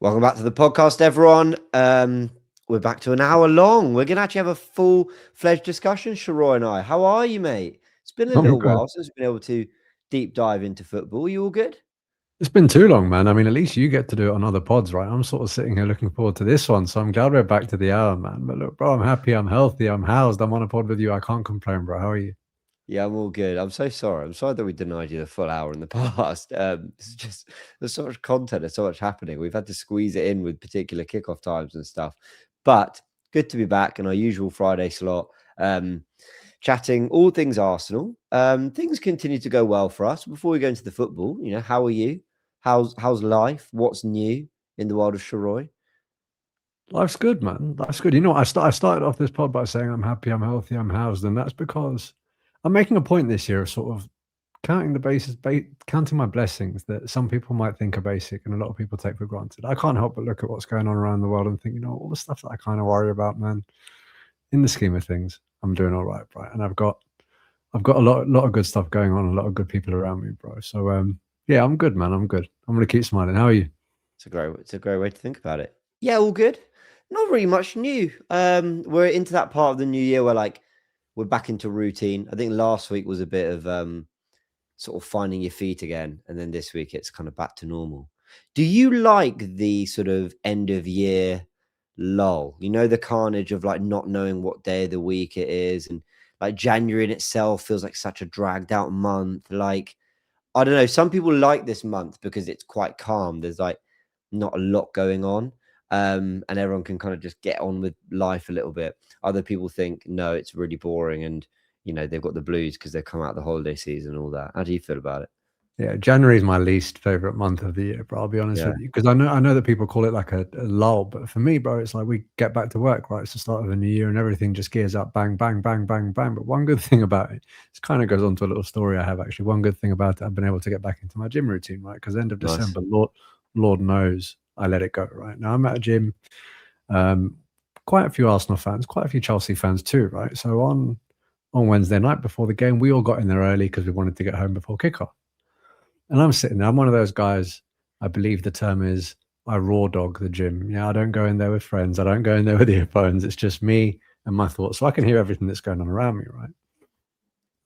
Welcome back to the podcast, everyone. We're back to an hour long. We're going to actually have a full-fledged discussion, Sheroy and I. How are you, mate? It's been a I'm little good. while since we've been able to deep dive into football. You all good? It's been too long, man. I mean, at least you get to do it on other pods, right? I'm sort of sitting here looking forward to this one. So I'm glad we're back to the hour, man. But look, bro, I'm happy, I'm healthy, I'm housed, I'm on a pod with you. I can't complain, bro. How are you? Yeah, I'm all good. I'm so sorry. I'm sorry that we denied you the full hour in the past. It's just there's so much content, there's so much happening. We've had to squeeze it in with particular kickoff times and stuff. But good to be back in our usual Friday slot. Chatting all things Arsenal. Things continue to go well for us. Before we go into the football, how are you? How's life? What's new in the world of Sheroy? Life's good, man. Life's good. You know, I started off this pod by saying I'm happy, I'm healthy, I'm housed. And that's because I'm making a point this year of sort of counting the bases, counting my blessings that some people might think are basic and a lot of people take for granted. I can't help but look at what's going on around the world and think, all the stuff that I kind of worry about, man, in the scheme of things, I'm doing all right, right? And I've got a lot of good stuff going on, a lot of good people around me, bro. So yeah, I'm good, man. I'm good. I'm gonna keep smiling. How are you? It's a great way to think about it. Yeah, all good. Not really much new. We're into that part of the new year where we're back into routine. I think last week was a bit of sort of finding your feet again, and then this week it's kind of back to normal. Do you like the sort of end of year lull? You know, the carnage of not knowing what day of the week it is, and January in itself feels like such a dragged out month. I don't know, some people like this month because it's quite calm. There's not a lot going on. And everyone can kind of just get on with life a little bit. Other people think, no, it's really boring and they've got the blues because they've come out the holiday season and all that. How do you feel about it? Yeah, January is my least favorite month of the year, bro. I'll be honest Yeah. with you, because I know that people call it like a lull, but for me, bro, it's like we get back to work, right? It's the start of a new year and everything just gears up, bang, bang, bang, bang, bang. But one good thing about it, this kind of goes on to a little story I have actually. One good thing about it, I've been able to get back into my gym routine, right? Because end of Nice. December, Lord knows I let it go, right? Now I'm at a gym, quite a few Arsenal fans, quite a few Chelsea fans too, right? So on Wednesday night before the game, we all got in there early because we wanted to get home before kickoff. And I'm sitting there. I'm one of those guys. I believe the term is I raw dog the gym. Yeah, I don't go in there with friends. I don't go in there with earphones. It's just me and my thoughts. So I can hear everything that's going on around me, right?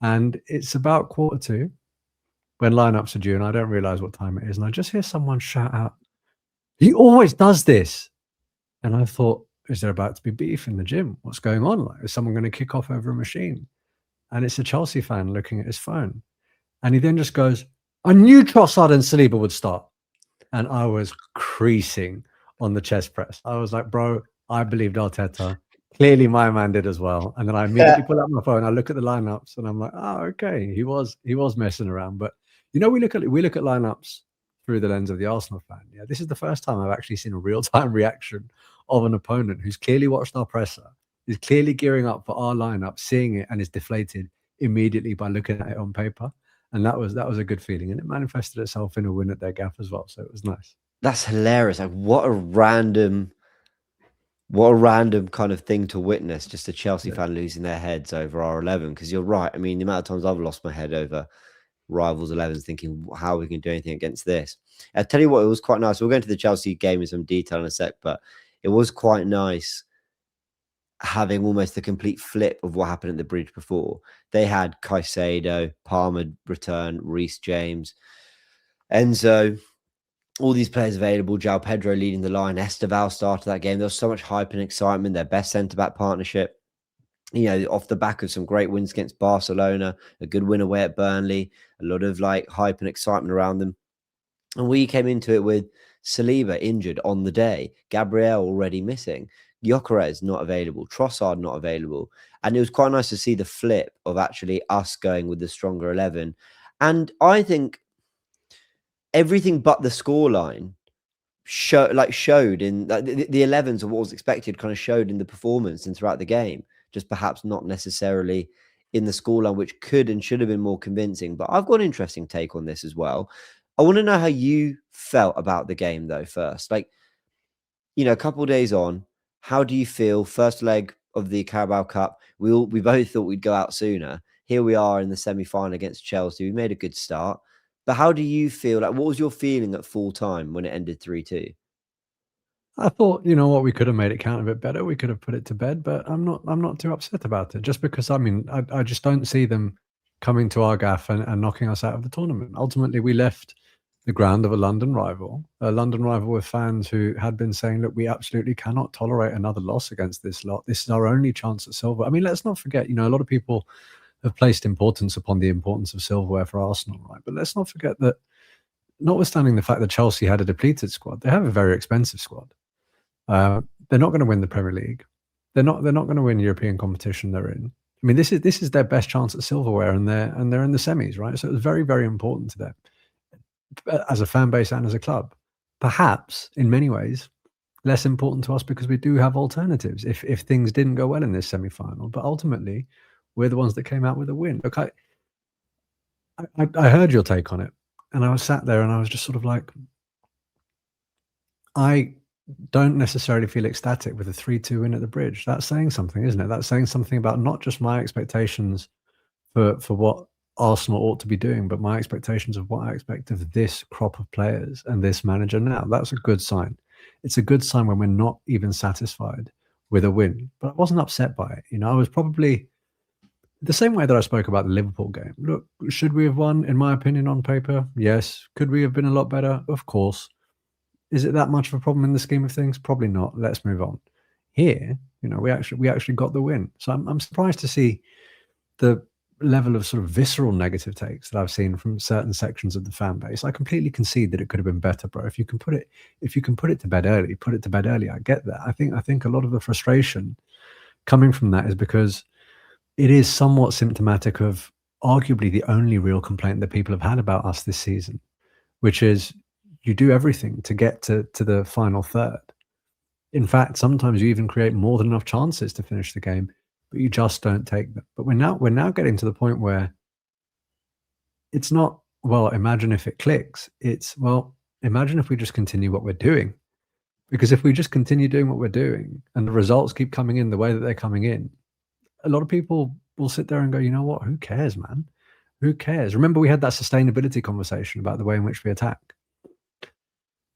And it's about 1:45 when lineups are due, and I don't realize what time it is. And I just hear someone shout out, "He always does this." And I thought, is there about to be beef in the gym? What's going on? Like, is someone going to kick off over a machine? And it's a Chelsea fan looking at his phone. And he then just goes, "I knew Trossard and Saliba would start." And I was creasing on the chest press. I was like, bro, I believed Arteta. Clearly my man did as well. And then I immediately pull out my phone. I look at the lineups and I'm like, oh, okay. He was messing around. But we look at lineups through the lens of the Arsenal fan. Yeah, this is the first time I've actually seen a real-time reaction of an opponent who's clearly watched our presser, is clearly gearing up for our lineup, seeing it and is deflated immediately by looking at it on paper. And that was a good feeling, and it manifested itself in a win at their gaff as well. So it was nice. That's hilarious. What a random kind of thing to witness, just a Chelsea Yeah. fan losing their heads over our 11. Because you're right. I mean, the amount of times I've lost my head over rivals 11s thinking how we can do anything against this. I tell you what, it was quite nice. We'll go into the Chelsea game in some detail in a sec, but it was quite nice having almost the complete flip of what happened at the bridge before. They had Caicedo, Palmer return, Reece James, Enzo, all these players available. João Pedro leading the line. Esteval started that game. There was so much hype and excitement. Their best centre-back partnership. Off the back of some great wins against Barcelona, a good win away at Burnley, a lot of hype and excitement around them. And we came into it with Saliba injured on the day, Gabriel already missing, Gyökeres not available, Trossard not available. And it was quite nice to see the flip of actually us going with the stronger 11. And I think everything but the scoreline showed in the 11s of what was expected, kind of showed in the performance and throughout the game, just perhaps not necessarily in the scoreline, which could and should have been more convincing. But I've got an interesting take on this as well. I want to know how you felt about the game, though, first. A couple of days on, how do you feel? First leg of the Carabao Cup, we both thought we'd go out sooner. Here we are in the semi-final against Chelsea. We made a good start. But how do you feel? What was your feeling at full time when it ended 3-2? I thought, you know what, we could have made it count a bit better. We could have put it to bed, but I'm not too upset about it. Just because, I mean, I just don't see them coming to our gaff and knocking us out of the tournament. Ultimately, we left the ground of a London rival with fans who had been saying, look, we absolutely cannot tolerate another loss against this lot. This is our only chance at silver. I mean, let's not forget, you know, a lot of people have placed importance upon the importance of silverware for Arsenal, right? But let's not forget that, notwithstanding the fact that Chelsea had a depleted squad, they have a very expensive squad. They're not going to win the Premier League. They're not going to win European competition they're in. I mean, this is their best chance at silverware, and they're in the semis, right? So it was very, very important to them as a fan base and as a club. Perhaps in many ways less important to us because we do have alternatives if things didn't go well in this semi-final. But ultimately, we're the ones that came out with a win. Look, I heard your take on it, and I was sat there and I was just sort of like, I don't necessarily feel ecstatic with a 3-2 win at the Bridge. That's saying something, isn't it? That's saying something about not just my expectations for what Arsenal ought to be doing, but my expectations of what I expect of this crop of players and this manager now. That's a good sign. It's a good sign when we're not even satisfied with a win. But I wasn't upset by it. You know, I was probably the same way that I spoke about the Liverpool game. Look, should we have won? In my opinion, on paper, yes. Could we have been a lot better? Of course. Is it that much of a problem in the scheme of things? Probably not. Let's move on. Here, you know, we actually got the win. So I'm surprised to see the level of sort of visceral negative takes that I've seen from certain sections of the fan base. I completely concede that it could have been better, bro. If you can put it to bed early, put it to bed early. I get that. I think a lot of the frustration coming from that is because it is somewhat symptomatic of arguably the only real complaint that people have had about us this season, which is you do everything to get to the final third. In fact, sometimes you even create more than enough chances to finish the game, but you just don't take them. But we're now getting to the point where it's not, well, imagine if it clicks. It's, well, imagine if we just continue what we're doing. Because if we just continue doing what we're doing and the results keep coming in the way that they're coming in, a lot of people will sit there and go, you know what? Who cares, man? Who cares? Remember, we had that sustainability conversation about the way in which we attack.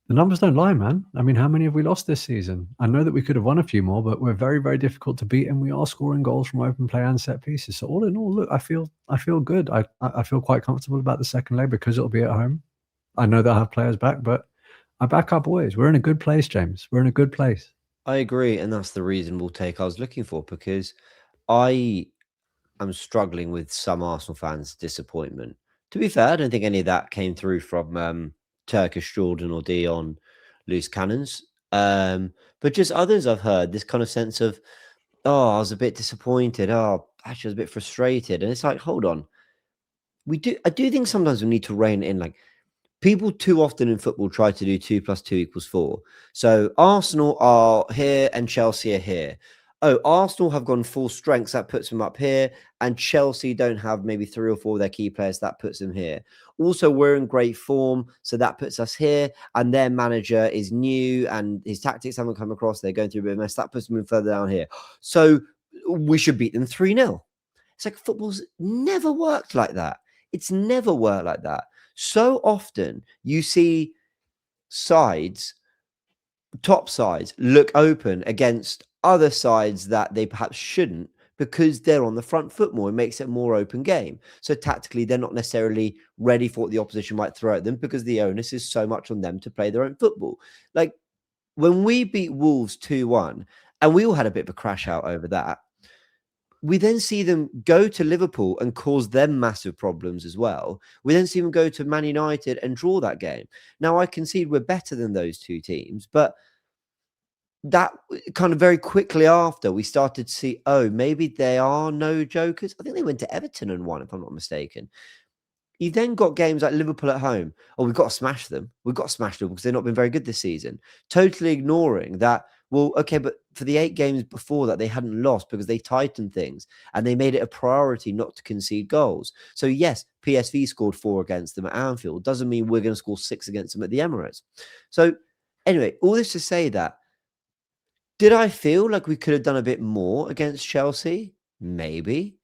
The numbers don't lie, man. I mean, how many have we lost this season? I know that we could have won a few more, but we're very, very difficult to beat, and we are scoring goals from open play and set pieces. So all in all, look, I feel good. I feel quite comfortable about the second leg because it'll be at home. I know they'll have players back, but I back our boys. We're in a good place, James. We're in a good place. I agree, and that's the reasonable take I was looking for, because I am struggling with some Arsenal fans' disappointment. To be fair, I don't think any of that came through from Turkish Jordan or Dion loose cannons. But just others I've heard this kind of sense of, oh, I was a bit disappointed. Oh, actually, I was a bit frustrated. And it's like, hold on. I do think sometimes we need to rein it in. Like, people too often in football try to do 2 + 2 = 4. So Arsenal are here and Chelsea are here. Oh, Arsenal have gone full strengths. That puts them up here. And Chelsea don't have maybe 3 or 4 of their key players. That puts them here. Also, we're in great form. So that puts us here. And their manager is new and his tactics haven't come across. They're going through a bit of a mess. That puts them further down here. So we should beat them 3-0. It's like football's never worked like that. It's never worked like that. So often you see sides, top sides, look open against other sides that they perhaps shouldn't, because they're on the front foot more. It makes it a more open game. So tactically, they're not necessarily ready for what the opposition might throw at them, because the onus is so much on them to play their own football. Like when we beat Wolves 2-1, and we all had a bit of a crash out over that, we then see them go to Liverpool and cause them massive problems as well. We then see them go to Man United and draw that game. Now, I concede we're better than those two teams, but that kind of very quickly after, we started to see, oh, maybe they are no jokers. I think they went to Everton and won, if I'm not mistaken. You then got games like Liverpool at home. Oh, we've got to smash them. We've got to smash them because they've not been very good this season. Totally ignoring that. Well, okay, but for the 8 games before that, they hadn't lost because they tightened things and they made it a priority not to concede goals. So yes, PSV scored 4 against them at Anfield. Doesn't mean we're going to score 6 against them at the Emirates. So anyway, all this to say that, did I feel like we could have done a bit more against Chelsea? Maybe.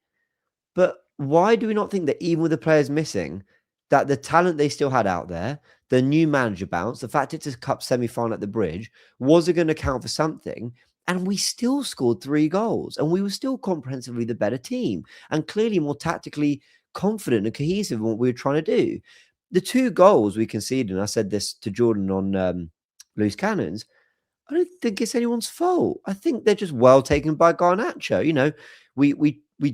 But why do we not think that even with the players missing, that the talent they still had out there, the new manager bounce, the fact it's a cup semi-final at the Bridge, was it going to count for something? And we still scored 3 goals, and we were still comprehensively the better team, and clearly more tactically confident and cohesive in what we were trying to do. The 2 goals we conceded, and I said this to Jordan on Loose Cannons, I don't think it's anyone's fault. I think they're just well taken by Garnacho. You know, we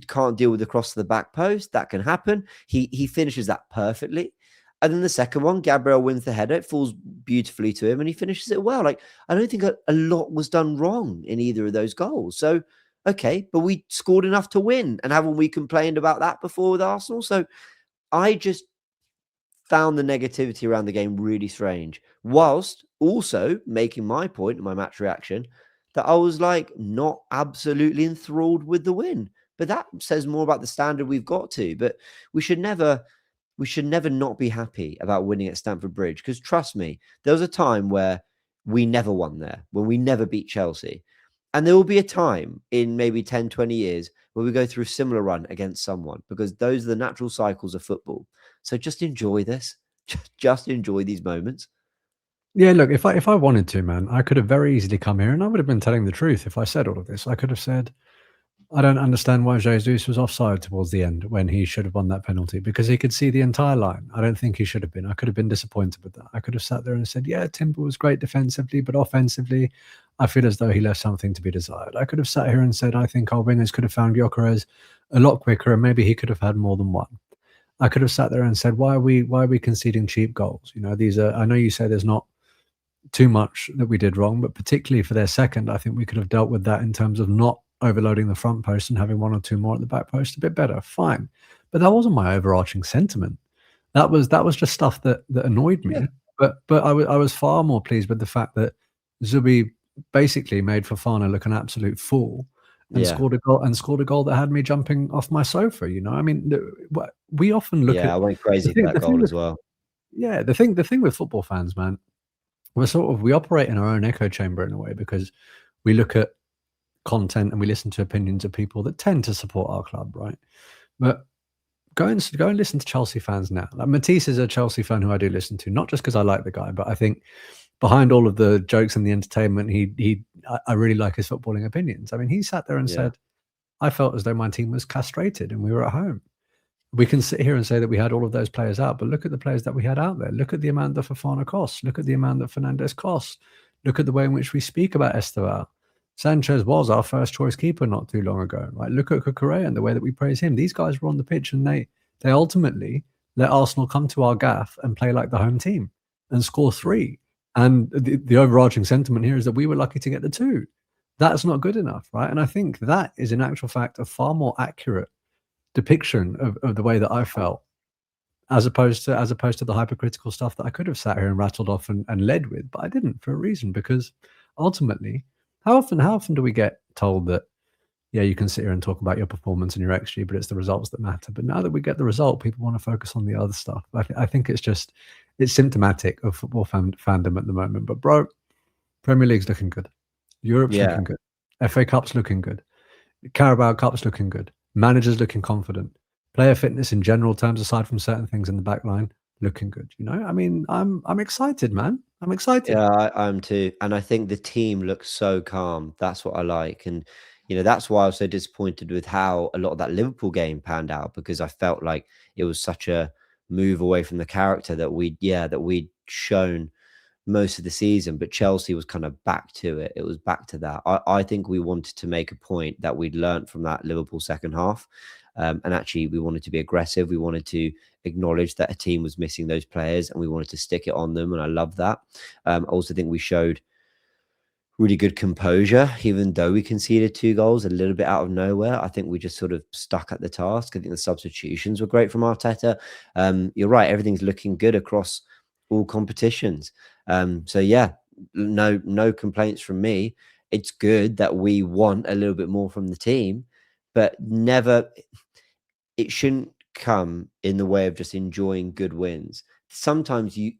can't deal with the cross to the back post. That can happen. He finishes that perfectly. And then the second one, Gabriel wins the header. It falls beautifully to him and he finishes it well. Like, I don't think a lot was done wrong in either of those goals. So, okay, but we scored enough to win. And haven't we complained about that before with Arsenal? So I just found the negativity around the game really strange, whilst also making my point in my match reaction that I was like not absolutely enthralled with the win. But that says more about the standard we've got to. But we should never not be happy about winning at Stamford Bridge, because trust me, there was a time where we never won there, when we never beat Chelsea. And there will be a time in maybe 10, 20 years where we go through a similar run against someone, because those are the natural cycles of football. So just enjoy this. Just enjoy these moments. Yeah, look, if I wanted to, man, I could have very easily come here and I would have been telling the truth if I said all of this. I could have said, I don't understand why Jesus was offside towards the end when he should have won that penalty, because he could see the entire line. I don't think he should have been. I could have been disappointed with that. I could have sat there and said, yeah, Timber was great defensively, but offensively, I feel as though he left something to be desired. I could have sat here and said, I think our wingers could have found Gyökeres a lot quicker and maybe he could have had more than one. I could have sat there and said, why are we conceding cheap goals? You know, these are, I know you say there's not too much that we did wrong, but particularly for their second, I think we could have dealt with that in terms of not overloading the front post and having 1 or 2 more at the back post a bit better. Fine. But that wasn't my overarching sentiment. That was just stuff that annoyed me. Yeah. But I was far more pleased with the fact that Zubi basically made Fofana look an absolute fool and scored a goal that had me jumping off my sofa. You know, I mean, we often look at. I went crazy for that goal as well. Yeah, the thing with football fans, man, we operate in our own echo chamber in a way, because we look at content and we listen to opinions of people that tend to support our club, right? But go and listen to Chelsea fans now. Like, Matisse is a Chelsea fan who I do listen to, not just because I like the guy, but I think behind all of the jokes and the entertainment, I really like his footballing opinions. I mean, he sat there and said, I felt as though my team was castrated and we were at home. We can sit here and say that we had all of those players out, but look at the players that we had out there. Look at the amount that Fofana costs. Look at the amount that Fernandes costs. Look at the way in which we speak about Esteval. Sanchez was our first choice keeper not too long ago. Right? Look at Cucurella and the way that we praise him. These guys were on the pitch and they ultimately let Arsenal come to our gaff and play like the home team and score 3. And the overarching sentiment here is that we were lucky to get the 2. That's not good enough, right? And I think that is in actual fact a far more accurate depiction of the way that I felt, as opposed to the hypercritical stuff that I could have sat here and rattled off and led with, but I didn't, for a reason, because ultimately, how often do we get told that, yeah, you can sit here and talk about your performance and your XG, but it's the results that matter. But now that we get the result, people want to focus on the other stuff. I think it's symptomatic of football fandom at the moment. But bro, Premier League's looking good. Europe's looking good. FA Cup's looking good. Carabao Cup's looking good. Managers looking confident. Player fitness in general terms, aside from certain things in the back line, looking good. You know, I mean, I'm excited, man. I'm excited. Yeah, I'm too. And I think the team looks so calm. That's what I like. And, you know, that's why I was so disappointed with how a lot of that Liverpool game panned out, because I felt like it was such a move away from the character that we'd shown most of the season. But Chelsea was kind of back to it. It was back to that. I think we wanted to make a point that we'd learned from that Liverpool second half. And actually, we wanted to be aggressive. We wanted to acknowledge that a team was missing those players and we wanted to stick it on them. And I love that. I also think we showed really good composure, even though we conceded 2 goals a little bit out of nowhere. I think we just sort of stuck at the task. I think the substitutions were great from Arteta. You're right. Everything's looking good across all competitions. So yeah, no complaints from me. It's good that we want a little bit more from the team, but it shouldn't come in the way of just enjoying good wins. Sometimes you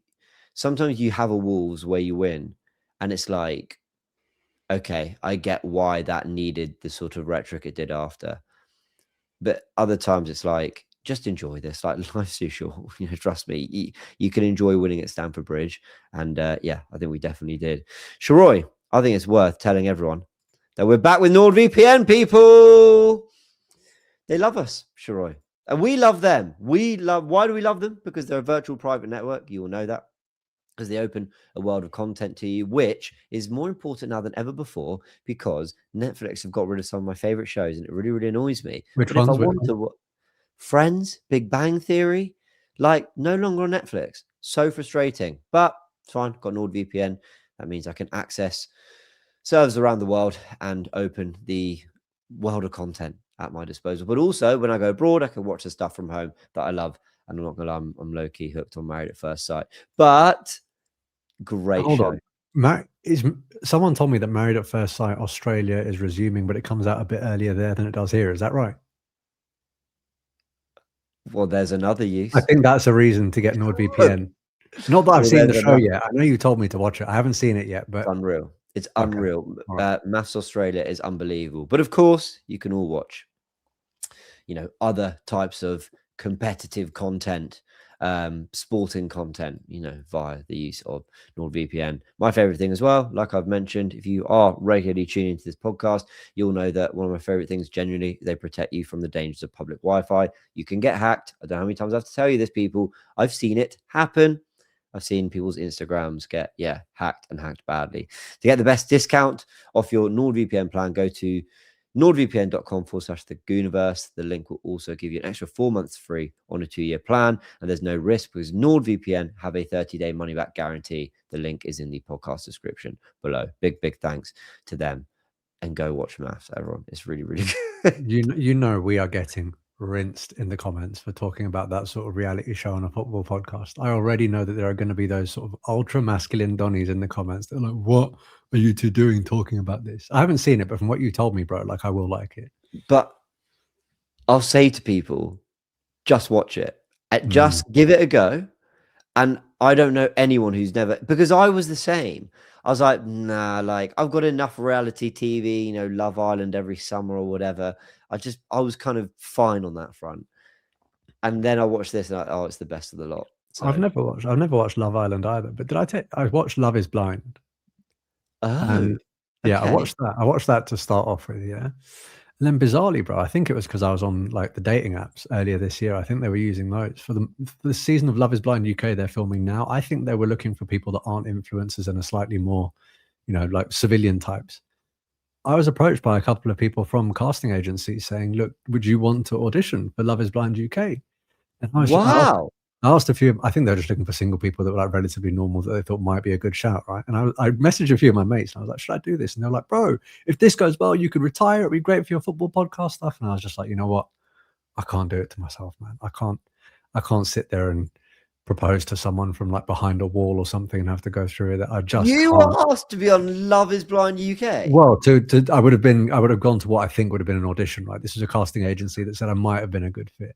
have a Wolves where you win and it's like, okay, I get why that needed the sort of rhetoric it did after. But other times it's like, just enjoy this. Like, life's too short. Trust me, you can enjoy winning at Stamford Bridge. And yeah, I think we definitely did. Sheroy, I think it's worth telling everyone that we're back with NordVPN, people. They love us, Sheroy. And we love them. Why do we love them? Because they're a virtual private network. You all know that. Because they open a world of content to you, which is more important now than ever before, because Netflix have got rid of some of my favorite shows, and it really, really annoys me. Which But if I ones? want to, Friends, Big Bang Theory, like no longer on Netflix. So frustrating, but it's fine. Got NordVPN. That means I can access servers around the world and open the world of content at my disposal. But also, when I go abroad, I can watch the stuff from home that I love. And I'm not gonna lie, I'm low key hooked on Married at First Sight. But great Hold show. on. Someone told me that Married at First Sight Australia is resuming, but it comes out a bit earlier there than it does here. Is that right? Well, there's another use. I think that's a reason to get NordVPN. Not that I've seen the show yet. I know you told me to watch it. I haven't seen it yet, but it's unreal. It's Okay. unreal. All right. Maths Australia is unbelievable. But of course, you can all watch, other types of competitive content, sporting content, via the use of NordVPN. My favorite thing as well, like I've mentioned, if you are regularly tuning into this podcast, you'll know that one of my favorite things, genuinely, they protect you from the dangers of public Wi-Fi. You can get hacked. I don't know how many times I have to tell you this, people. I've seen it happen. I've seen people's Instagrams get, hacked and hacked badly. To get the best discount off your NordVPN plan, go to nordvpn.com/the Goonerverse. The link will also give you an extra 4 months free on a 2-year plan. And there's no risk because NordVPN have a 30-day money-back guarantee. The link is in the podcast description below. Big, big thanks to them. And go watch Maths, everyone. It's really, really good. You know we are getting rinsed in the comments for talking about that sort of reality show on a football podcast. I already know that there are going to be those sort of ultra masculine Donnies in the comments. They're like, what are you two doing talking about this? I haven't seen it, but from what you told me, bro, like I will like it. But I'll say to people, just watch it. Just give it a go. And I don't know anyone who's never, because I was the same. I was like, nah, like I've got enough reality TV, Love Island every summer or whatever. I was kind of fine on that front. And then I watched this and it's the best of the lot. So. I've never watched Love Island either, but I watched Love is Blind. Oh, yeah, okay. I watched that to start off with, yeah. And then bizarrely, bro, I think it was because I was on like the dating apps earlier this year. I think they were using those for the season of Love is Blind UK they're filming now. I think they were looking for people that aren't influencers and are slightly more, like civilian types. I was approached by a couple of people from casting agencies saying, look, would you want to audition for Love is Blind UK? And I was wow. I asked a few, I think they're just looking for single people that were like relatively normal that they thought might be a good shout, right? And I messaged a few of my mates and I was like, should I do this? And they're like, bro, if this goes well, you could retire. It'd be great for your football podcast stuff. And I was just like, you know what? I can't do it to myself, man. I can't sit there and propose to someone from like behind a wall or something and have to go through it. I just You can't. were asked to be on Love is Blind UK. Well, I would have gone to what I think would have been an audition, right? This is a casting agency that said I might have been a good fit.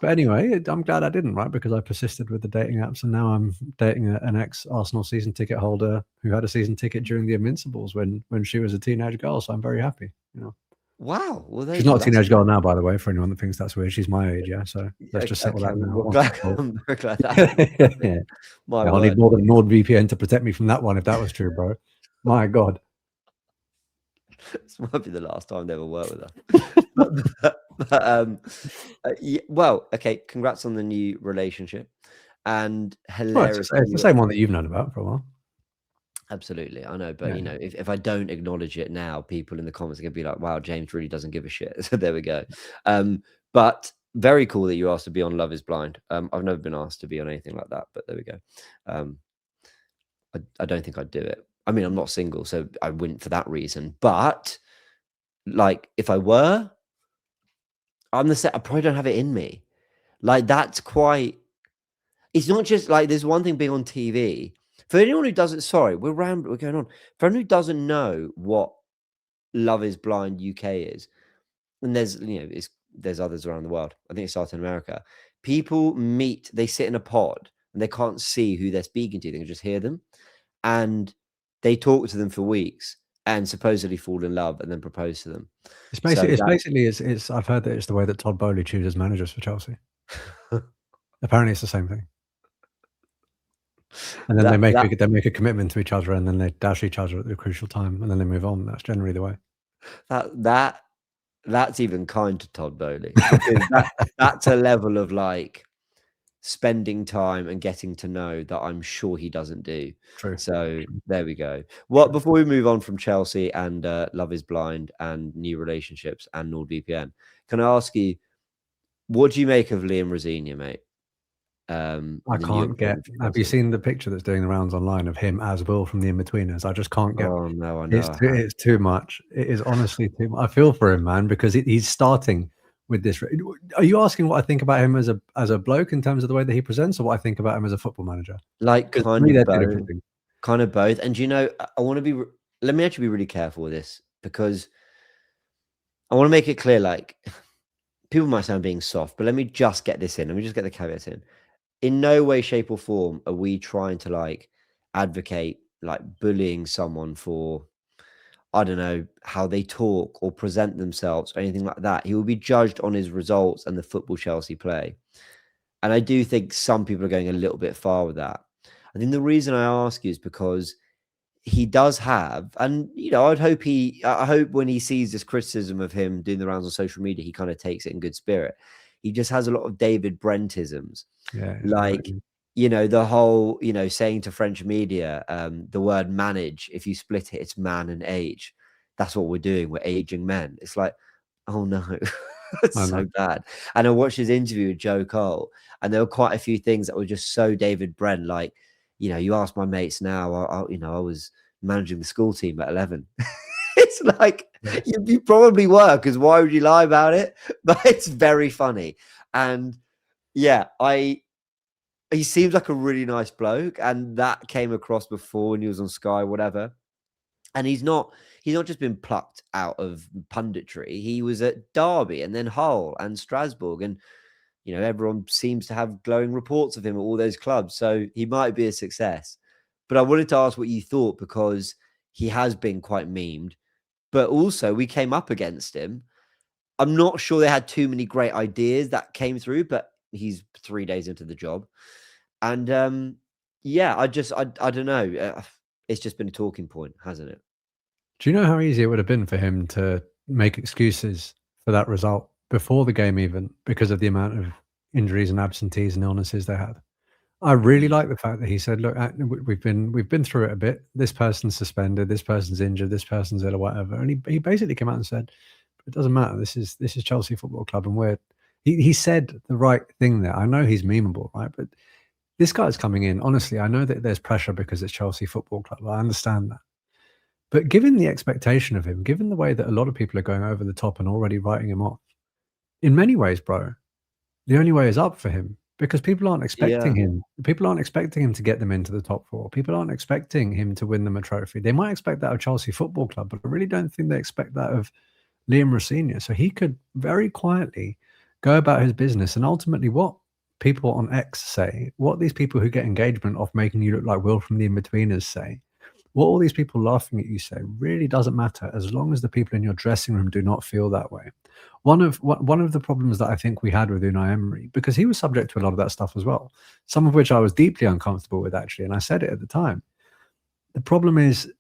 But anyway, I'm glad I didn't, right? Because I persisted with the dating apps, and now I'm dating an ex-Arsenal season ticket holder who had a season ticket during the Invincibles when she was a teenage girl. So I'm very happy. Wow. Well, she's not a teenage girl now, by the way. For anyone that thinks that's weird, she's my age, yeah. So let's just settle that now. I'm very glad that. Yeah. I'll need more than NordVPN to protect me from that one if that was true, bro. My God. This might be the last time they ever work with her. Well, okay. Congrats on the new relationship, and hilarious. It's the same one that you've known about for a while. Absolutely, I know, but if I don't acknowledge it now, people in the comments are gonna be like, "Wow, James really doesn't give a shit." So there we go. But very cool that you asked to be on Love is Blind. I've never been asked to be on anything like that, but there we go. I don't think I'd do it. I mean, I'm not single, so I wouldn't for that reason. But like, if I were, I'm the set. I probably don't have it in me. Like, that's quite. It's not just like there's one thing being on TV. For anyone who doesn't, sorry, we're going on. For anyone who doesn't know what Love is Blind UK is, and there's others around the world. I think it started in America. People meet, they sit in a pod, and they can't see who they're speaking to. They can just hear them, and they talk to them for weeks. and supposedly fall in love and then propose to them. It's So basically it's I've heard that it's the way that Todd Bowley chooses managers for Chelsea. Apparently, it's the same thing. And then they make a commitment to each other, and then they dash each other at the crucial time, and then they move on. That's generally the way. that's even kind to Todd Bowley, because that's a level of like spending time and getting to know that I'm sure he doesn't do. True. So there we go. Well, before we move on from Chelsea and Love is Blind and new relationships and NordVPN, can I ask you, what do you make of Liam Rosenior, mate? I can't get. Have you seen the picture that's doing the rounds online of him as Will from the Inbetweeners? I just can't get. Oh no, I know. It's too much. It is honestly too much. I feel for him, man, because he's starting with this. Are you asking what I think about him as a bloke in terms of the way that he presents, or what I think about him as a football manager? Like kind of both. And you know, I want to be. Let me actually be really careful with this, because I want to make it clear. Like, people might sound being soft, but let me just get this in. Let me just get the caveats in. In no way, shape, or form are we trying to like advocate like bullying someone for, I don't know, how they talk or present themselves or anything like that. He will be judged on his results and the football Chelsea play. And I do think some people are going a little bit far with that. I think the reason I ask you is because he does have, and you know, I hope when he sees this criticism of him doing the rounds on social media, he kind of takes it in good spirit. He just has a lot of David Brentisms. Yeah, like, you know, the whole, you know, saying to French media, the word manage, if you split it, it's man and age. That's what we're doing. We're aging men. It's like, oh no, it's so bad. And I watched his interview with Joe Cole, and there were quite a few things that were just so David Brent. Like, you know, you ask my mates now, you know, I was managing the school team at 11. It's like, you probably were, because why would you lie about it? But it's very funny. And yeah, he seems like a really nice bloke, and that came across before when he was on Sky, whatever. And he's not just been plucked out of punditry. He was at Derby and then Hull and Strasbourg, and you know, everyone seems to have glowing reports of him at all those clubs. So he might be a success. But I wanted to ask what you thought, because he has been quite memed, but also we came up against him. I'm not sure they had too many great ideas that came through, but he's 3 days into the job. And yeah, I don't know. It's just been a talking point, hasn't it? Do you know how easy it would have been for him to make excuses for that result before the game, even because of the amount of injuries and absentees and illnesses they had? I really like the fact that he said, "Look, we've been through it a bit. This person's suspended. This person's injured. This person's ill, or whatever." And he basically came out and said, "It doesn't matter. This is Chelsea Football Club, and he said the right thing there. I know he's memeable, right? But this guy's coming in. Honestly, I know that there's pressure because it's Chelsea Football Club. I understand that. But given the expectation of him, given the way that a lot of people are going over the top and already writing him off, in many ways, bro, the only way is up for him, because people aren't expecting him. People aren't expecting him to get them into the top four. People aren't expecting him to win them a trophy. They might expect that of Chelsea Football Club, but I really don't think they expect that of Liam Rosenior. So he could very quietly go about his business, and ultimately what people on X say, what these people who get engagement off making you look like Will from the Inbetweeners say, what all these people laughing at you say, really doesn't matter as long as the people in your dressing room do not feel that way. One of the problems that I think we had with Unai Emery, because he was subject to a lot of that stuff as well, some of which I was deeply uncomfortable with, actually, and I said it at the time. The problem is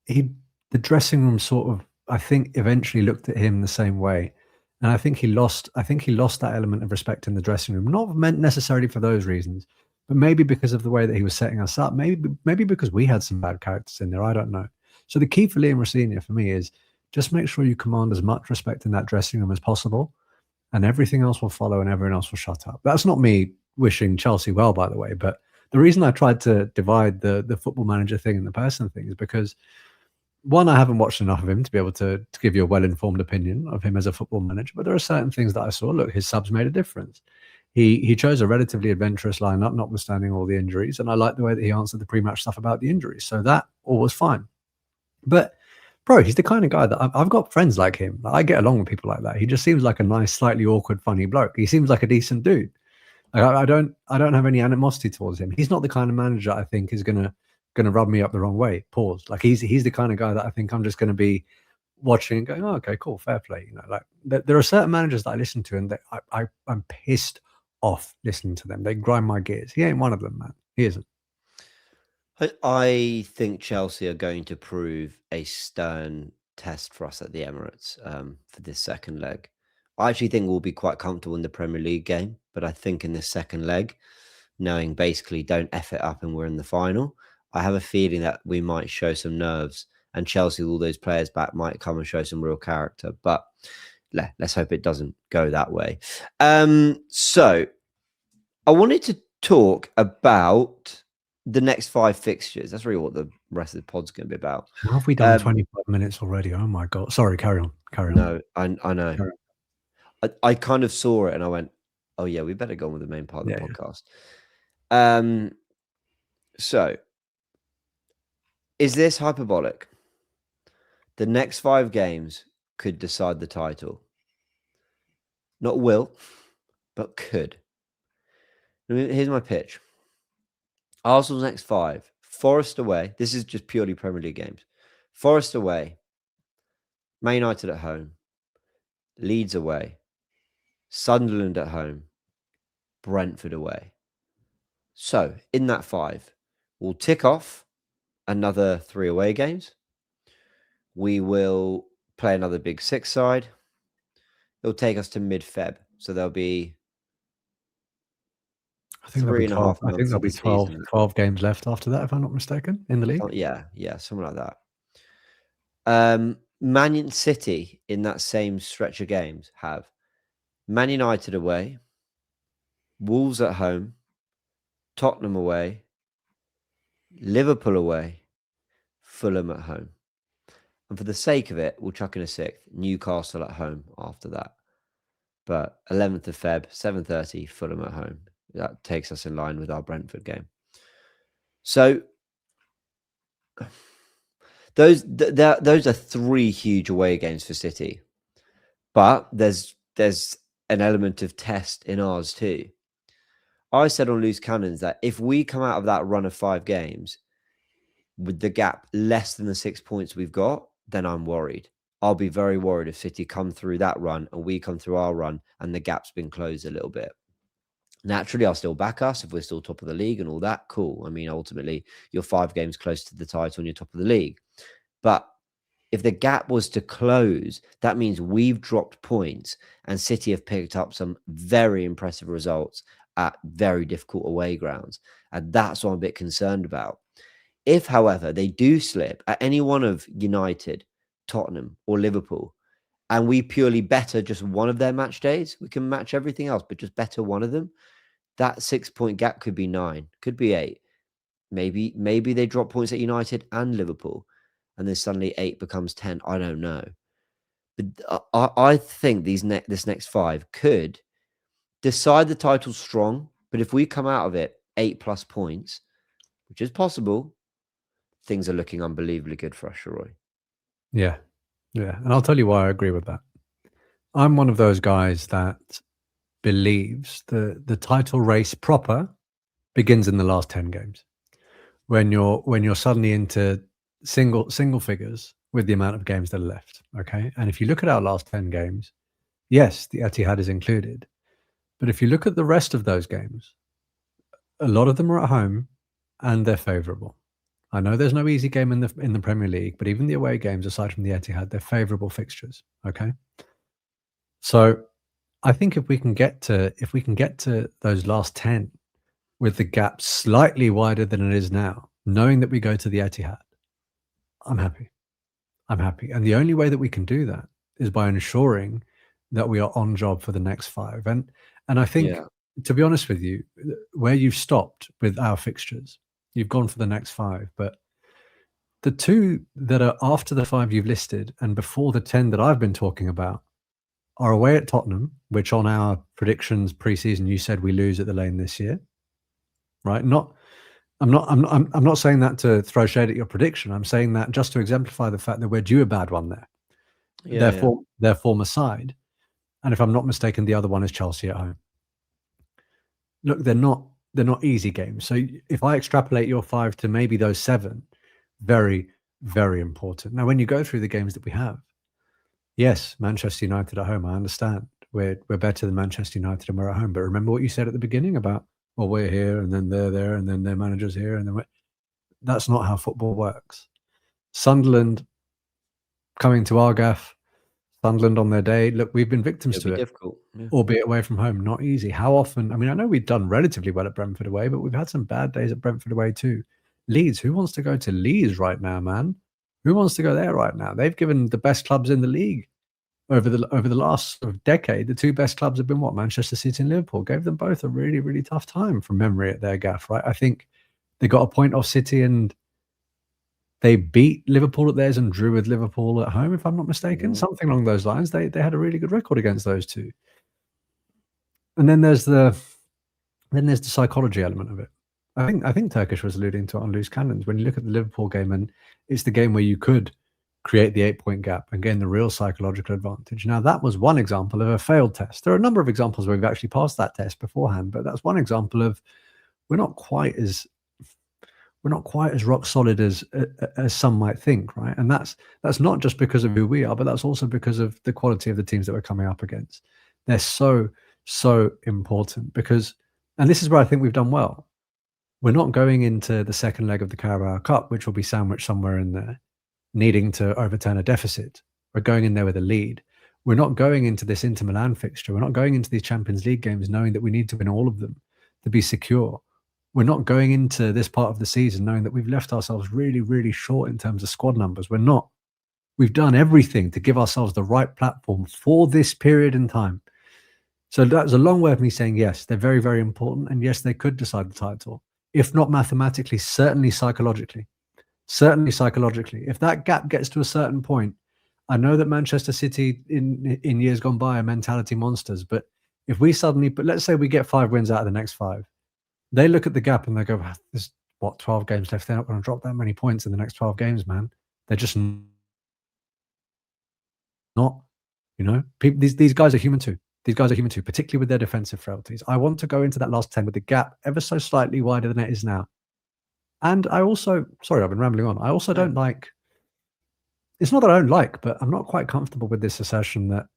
the dressing room sort of, I think, eventually looked at him the same way. And I think he lost that element of respect in the dressing room, not meant necessarily for those reasons, but maybe because of the way that he was setting us up. Maybe because we had some bad characters in there. I don't know. So the key for Liam Rosenior for me is just make sure you command as much respect in that dressing room as possible, and everything else will follow and everyone else will shut up. That's not me wishing Chelsea well, by the way, but the reason I tried to divide the football manager thing and the person thing is because, one, I haven't watched enough of him to be able to give you a well-informed opinion of him as a football manager, but there are certain things that I saw. Look, his subs made a difference. He chose a relatively adventurous lineup, notwithstanding all the injuries, and I like the way that he answered the pre-match stuff about the injuries. So that all was fine. But bro, he's the kind of guy that I've got friends like him. I get along with people like that. He just seems like a nice, slightly awkward, funny bloke. He seems like a decent dude. I don't have any animosity towards him. He's not the kind of manager I think is going to going to rub me up the wrong way. Pause. Like he's the kind of guy that I think I'm just going to be watching and going, oh, okay, cool, fair play. You know, like there are certain managers that I listen to and that I'm pissed off listening to them. They grind my gears. He ain't one of them, man. He isn't. I think Chelsea are going to prove a stern test for us at the Emirates for this second leg. I actually think we'll be quite comfortable in the Premier League game, but I think in this second leg, knowing basically don't F it up and we're in the final, I have a feeling that we might show some nerves, and Chelsea, with all those players back, might come and show some real character. But let's hope it doesn't go that way. So I wanted to talk about the next 5 fixtures. That's really what the rest of the pod's going to be about. How have we done 25 minutes already? Oh my God. Sorry, carry on. No, I know. I kind of saw it and I went, oh yeah, we better go on with the main part of the podcast. So is this hyperbolic? The next 5 games could decide the title. Not will, but could. Here's my pitch. Arsenal's next 5. Forest away. This is just purely Premier League games. Forest away. Man United at home. Leeds away. Sunderland at home. Brentford away. So, in that 5, we'll tick off another 3 away games. We will play another big 6 side. It'll take us to mid-Feb. So there'll be I think there'll be 12 games left after that, if I'm not mistaken, in the league. Yeah, something like that. Man City in that same stretch of games have Man United away, Wolves at home, Tottenham away, Liverpool away, Fulham at home. And for the sake of it, we'll chuck in a 6th, Newcastle at home after that. But 11th of Feb, 7:30, Fulham at home. That takes us in line with our Brentford game. So those are 3 huge away games for City. But there's an element of test in ours too. I said on Loose Cannons that if we come out of that run of 5 games with the gap less than the 6 points we've got, then I'm worried. I'll be very worried if City come through that run and we come through our run and the gap's been closed a little bit. Naturally, I'll still back us if we're still top of the league and all that. Cool. I mean, ultimately, you're 5 games close to the title and you're top of the league. But if the gap was to close, that means we've dropped points and City have picked up some very impressive results at very difficult away grounds. And that's what I'm a bit concerned about. If, however, they do slip at any one of United, Tottenham, or Liverpool, and we purely better just one of their match days, we can match everything else, but just better one of them, that 6-point gap could be 9, could be 8. Maybe they drop points at United and Liverpool, and then suddenly 8 becomes 10. I don't know. But I think this next 5 could decide the title strong, but if we come out of it 8+ points, which is possible, things are looking unbelievably good for us, Sheroy. Yeah. And I'll tell you why I agree with that. I'm one of those guys that believes the title race proper begins in the last 10 games. When you're suddenly into single figures with the amount of games that are left. Okay. And if you look at our last 10 games, yes, the Etihad is included. But if you look at the rest of those games, a lot of them are at home and they're favorable. I know there's no easy game in the Premier League, but even the away games, aside from the Etihad, they're favorable fixtures. Okay. So I think if we can get to those last 10 with the gap slightly wider than it is now, knowing that we go to the Etihad, I'm happy. And the only way that we can do that is by ensuring that we are on job for the next 5. And I think, to be honest with you, where you've stopped with our fixtures, you've gone for the next 5. But the 2 that are after the 5 you've listed and before the 10 that I've been talking about are away at Tottenham, which on our predictions pre-season you said we lose at the Lane this year, right? I'm not saying that to throw shade at your prediction. I'm saying that just to exemplify the fact that we're due a bad one there. Their form aside, and if I'm not mistaken, the other one is Chelsea at home. Look, they're not they're not easy games. So if I extrapolate your 5 to maybe those 7, very, very important. Now, when you go through the games that we have, yes, Manchester United at home, I understand. We're better than Manchester United and we're at home. But remember what you said at the beginning about, well, we're here and then they're there and then their manager's here. And then that's not how football works. Sunderland coming to our gaff, Sunderland on their day. Look, we've been victims It'll to be it. difficult. Yeah. Albeit away from home, not easy. How often? I mean, I know we've done relatively well at Brentford away, but we've had some bad days at Brentford away too. Leeds, who wants to go to Leeds right now, man? Who wants to go there right now? They've given the best clubs in the league over the last sort of decade. The 2 best clubs have been what? Manchester City and Liverpool. Gave them both a really, really tough time from memory at their gaff, right? I think they got a point off City and they beat Liverpool at theirs and drew with Liverpool at home, if I'm not mistaken. Something along those lines. They had a really good record against those 2. And then there's the psychology element of it. I think Turkish was alluding to it on Loose Cannons. When you look at the Liverpool game, and it's the game where you could create the 8-point gap and gain the real psychological advantage. Now, that was one example of a failed test. There are a number of examples where we've actually passed that test beforehand, but that's one example of we're not quite as rock solid as some might think, right? And that's not just because of who we are, but that's also because of the quality of the teams that we're coming up against. They're so important because, and this is where I think we've done well. We're not going into the second leg of the Carabao Cup, which will be sandwiched somewhere in there, needing to overturn a deficit. We're going in there with a lead. We're not going into this Inter Milan fixture. We're not going into these Champions League games knowing that we need to win all of them to be secure. We're not going into this part of the season knowing that we've left ourselves really, really short in terms of squad numbers. We're not. We've done everything to give ourselves the right platform for this period in time. So that's a long way of me saying, yes, they're very, very important. And yes, they could decide the title. If not mathematically, certainly psychologically. Certainly psychologically. If that gap gets to a certain point, I know that Manchester City in years gone by are mentality monsters. But if we suddenly, but let's say we get 5 wins out of the next 5, they look at the gap and they go, there's 12 games left. They're not going to drop that many points in the next 12 games, man. They're just not, these guys are human too. These guys are human too, particularly with their defensive frailties. I want to go into that last 10 with the gap ever so slightly wider than it is now. And I also, sorry, I've been rambling on. I also don't like, it's not that I don't like, but I'm not quite comfortable with this assertion that,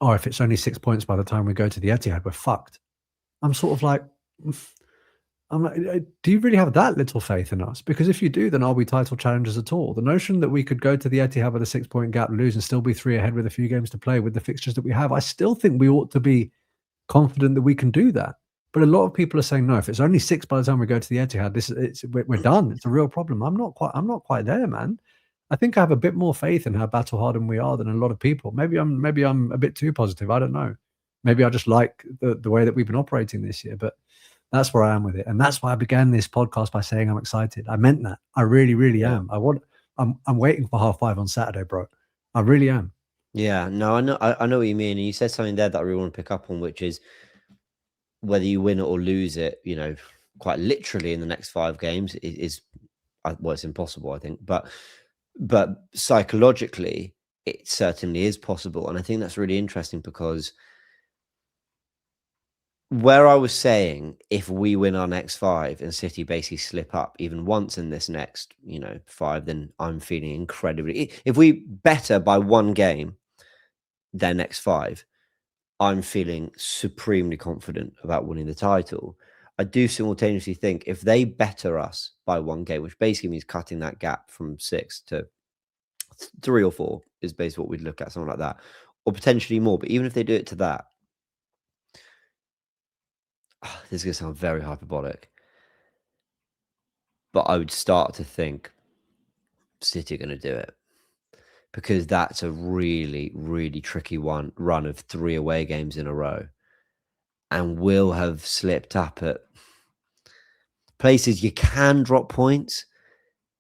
if it's only 6 points by the time we go to the Etihad, we're fucked. I'm sort of like, do you really have that little faith in us? Because if you do, then are we title challengers at all? The notion that we could go to the Etihad with a 6-point gap, lose, and still be 3 ahead with a few games to play with the fixtures that we have, I still think we ought to be confident that we can do that. But a lot of people are saying, no, if it's only 6 by the time we go to the Etihad, we're done. It's a real problem. I'm not quite there, man. I think I have a bit more faith in how battle hardened we are than a lot of people. Maybe I'm a bit too positive. I don't know. Maybe I just like the way that we've been operating this year, but that's where I am with it. And that's why I began this podcast by saying I'm excited. I meant that. I really, really am. I'm waiting for 5:30 on Saturday, bro. I really am. Yeah, no, I know what you mean. And you said something there that I really want to pick up on, which is whether you win it or lose it, quite literally in the next 5 games is it's impossible, I think. But psychologically, it certainly is possible. And I think that's really interesting because where I was saying if we win our next 5 and City basically slip up even once in this next, 5, then I'm feeling incredibly. If we better by 1 game their next 5, I'm feeling supremely confident about winning the title. I do simultaneously think if they better us by 1 game, which basically means cutting that gap from 6 to 3 or 4 is basically what we'd look at, something like that, or potentially more. But even if they do it to that, this is going to sound very hyperbolic, but I would start to think City are going to do it because that's a really, really tricky run of 3 away games in a row. And will have slipped up at places you can drop points,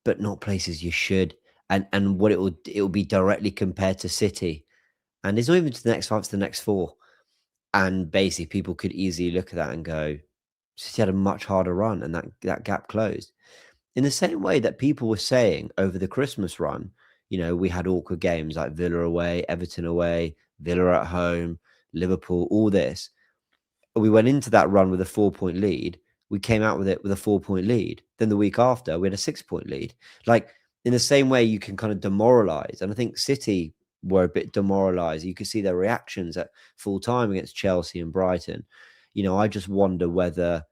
but not places you should. And what it will be directly compared to City. And it's not even to the next 5, it's the next 4. And basically people could easily look at that and go, City had a much harder run and that gap closed. In the same way that people were saying over the Christmas run, we had awkward games like Villa away, Everton away, Villa at home, Liverpool, all this. we went into that run with a 4-point lead. We came out with it with a 4-point lead. Then the week after, we had a 6-point lead. Like, in the same way, you can kind of demoralize. And I think City were a bit demoralized. You could see their reactions at full time against Chelsea and Brighton. I just wonder whether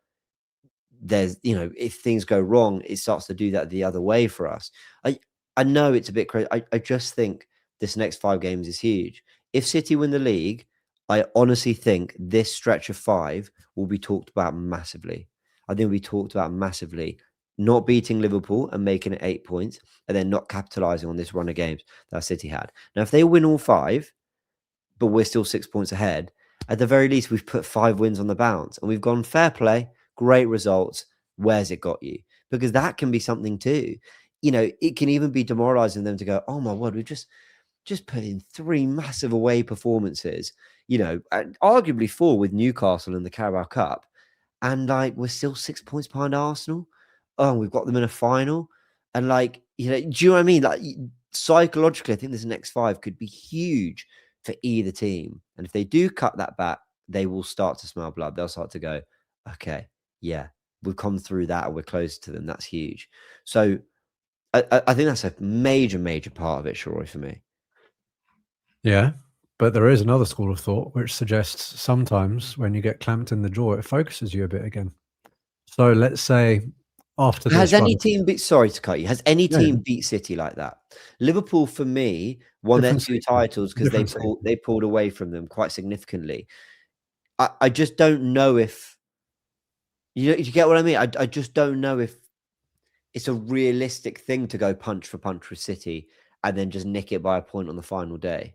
there's, if things go wrong, it starts to do that the other way for us. I know it's a bit crazy. I just think this next 5 games is huge. If City win the league, I honestly think this stretch of 5 will be talked about massively. I think will be talked about massively. Not beating Liverpool and making it 8 points, and then not capitalizing on this run of games that City had. Now, if they win all 5, but we're still 6 points ahead, at the very least, we've put 5 wins on the bounce, and we've gone fair play, great results. Where's it got you? Because that can be something too. It can even be demoralizing them to go, oh my word, we've just put in 3 massive away performances, arguably 4 with Newcastle in the Carabao Cup. And we're still 6 points behind Arsenal. Oh, we've got them in a final. And do you know what I mean? Like, psychologically, I think this next 5 could be huge for either team. And if they do cut that back, they will start to smell blood. They'll start to go, okay, yeah, we've come through that and we're close to them. That's huge. So I think that's a major, major part of it, Sheroy, for me. Yeah, but there is another school of thought which suggests sometimes when you get clamped in the jaw, it focuses you a bit again. So let's say after Has this any run, team beat? Sorry to cut you. Has any yeah, team beat City like that? Liverpool, for me, won their different 2 season, titles because different season. they pulled away from them quite significantly. I just don't know if you get what I mean. I just don't know if it's a realistic thing to go punch for punch with City and then just nick it by a point on the final day.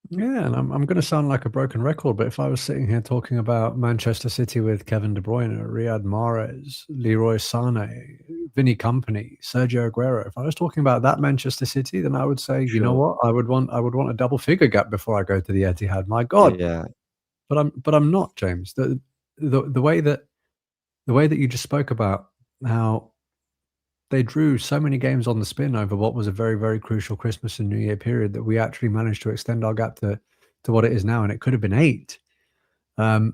Yeah, and I'm going to sound like a broken record, but if I was sitting here talking about Manchester City with Kevin De Bruyne, Riyad Mahrez, Leroy Sané, Vinny Company, Sergio Aguero, if I was talking about that Manchester City, then I would say, you know Sure. what, I would want a double figure gap before I go to the Etihad. My God, Yeah. but I'm not, James. The way that you just spoke about how they drew so many games on the spin over what was a very, very crucial Christmas and New Year period that we actually managed to extend our gap to what it is now, and it could have been 8. It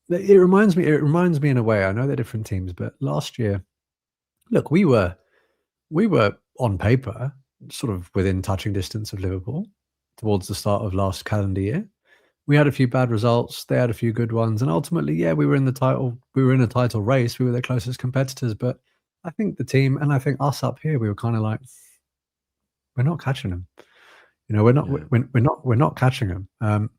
reminds me in a way. I know they're different teams, but last year, look, we were on paper sort of within touching distance of Liverpool towards the start of last calendar year. We had a few bad results. They had a few good ones, and ultimately, yeah, we were in the title. We were in a title race. We were their closest competitors, but I think the team and I think us up here, we were kind of like, we're not catching them. We're not Yeah. we're not catching them. And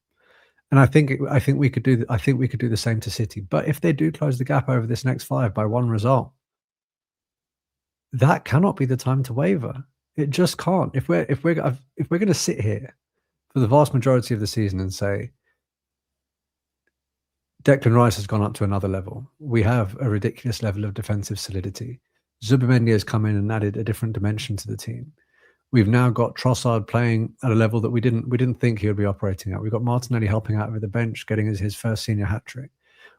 I think we could do the same to City. But if they do close the gap over this next 5 by 1 result, that cannot be the time to waver. It just can't. If we're going to sit here for the vast majority of the season and say Declan Rice has gone up to another level, we have a ridiculous level of defensive solidity. Zubimendi has come in and added a different dimension to the team. We've now got Trossard playing at a level that we didn't think he would be operating at. We've got Martinelli helping out with the bench, getting his first senior hat trick.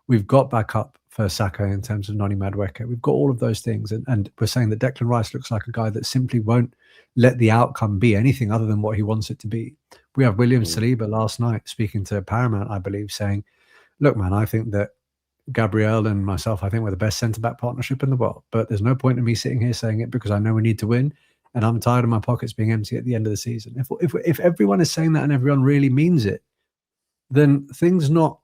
We've got backup for Saka in terms of Noni Madueke. We've got all of those things, and we're saying that Declan Rice looks like a guy that simply won't let the outcome be anything other than what he wants it to be. We have William Saliba last night speaking to Paramount, I believe, saying, "Look, man, I think that Gabriel and myself, I think we're the best centre-back partnership in the world. But there's no point in me sitting here saying it because I know we need to win, and I'm tired of my pockets being empty at the end of the season." If everyone is saying that and everyone really means it, then things not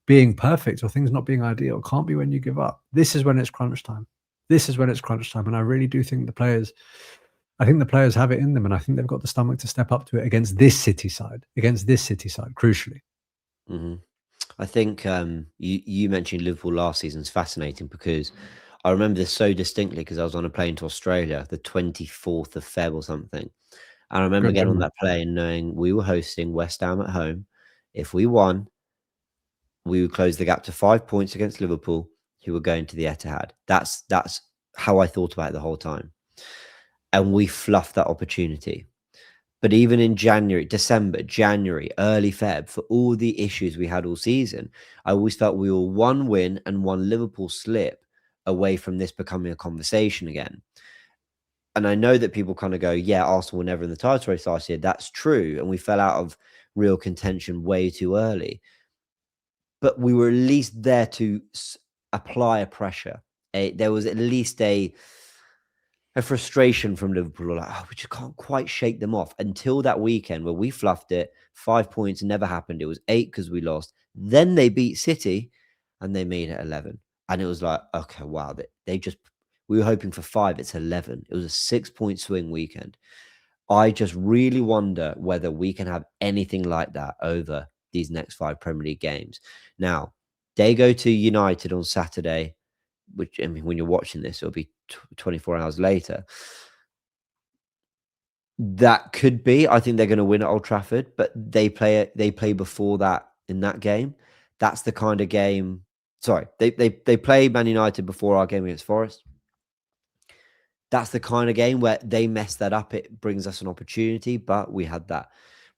being perfect or things not being ideal can't be when you give up. This is when it's crunch time. And I really do think the players have it in them, and I think they've got the stomach to step up to it against this City side, crucially. Mm-hmm. I think you mentioned Liverpool last season is fascinating because I remember this so distinctly because I was on a plane to Australia the 24th of Feb or something. And I remember Good getting on memory. that plane knowing we were hosting West Ham at home. If we won, we would close the gap to 5 points against Liverpool, who were going to the Etihad. That's how I thought about it the whole time. And we fluffed that opportunity. But even in December, January, early Feb, for all the issues we had all season, I always felt we were 1 win and 1 Liverpool slip away from this becoming a conversation again. And I know that people kind of go, yeah, Arsenal were never in the title race last year. That's true. And we fell out of real contention way too early. but we were at least there to apply a pressure. There was at least a frustration from Liverpool, like, oh, we just can't quite shake them off until that weekend where we fluffed it. 5 points never happened. It was 8 because we lost. Then they beat City and they made it 11. And it was like, okay, wow, we were hoping for 5. It's 11. It was a 6-point swing weekend. I just really wonder whether we can have anything like that over these next 5 Premier League games. Now, they go to United on Saturday, which, I mean, when you're watching this, it'll be 24 hours later. That could be. I think they're going to win at Old Trafford, but they play before that in that game. That's the kind of game. Sorry, they play Man United before our game against Forest. That's the kind of game where they mess that up. It brings us an opportunity, but we had that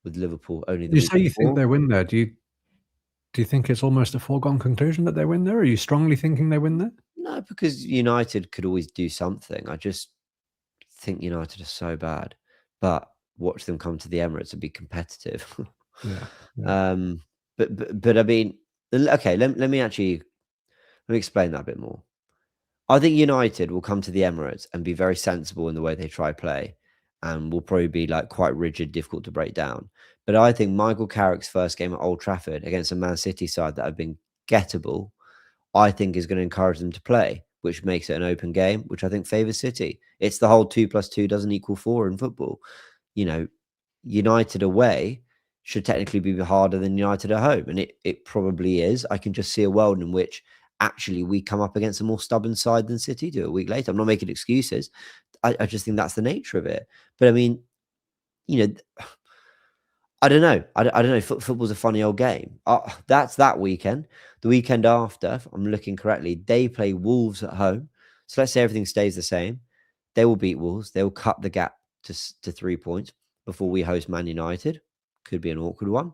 with Liverpool only the You week say you think before. they win there. Do you think it's almost a foregone conclusion that they win there? Are you strongly thinking they win there? No, because United could always do something. I just think United are so bad, but watch them come to the Emirates and be competitive. Yeah. But I mean, okay. Let me explain that a bit more. I think United will come to the Emirates and be very sensible in the way they try play, and will probably be like quite rigid, difficult to break down. But I think Michael Carrick's first game at Old Trafford against a Man City side that have been gettable, I think is going to encourage them to play, which makes it an open game, which I think favours City. It's the whole 2 + 2 doesn't equal 4 in football. You know, United away should technically be harder than United at home, and it probably is. I can just see a world in which actually we come up against a more stubborn side than City do a week later. I'm not making excuses. I just think that's the nature of it. But I mean, you know, I don't know. I don't know. Football's a funny old game. That's that weekend. The weekend after, if I'm looking correctly, they play Wolves at home. So let's say everything stays the same. They will beat Wolves. They will cut the gap to 3 points before we host Man United. Could be an awkward one.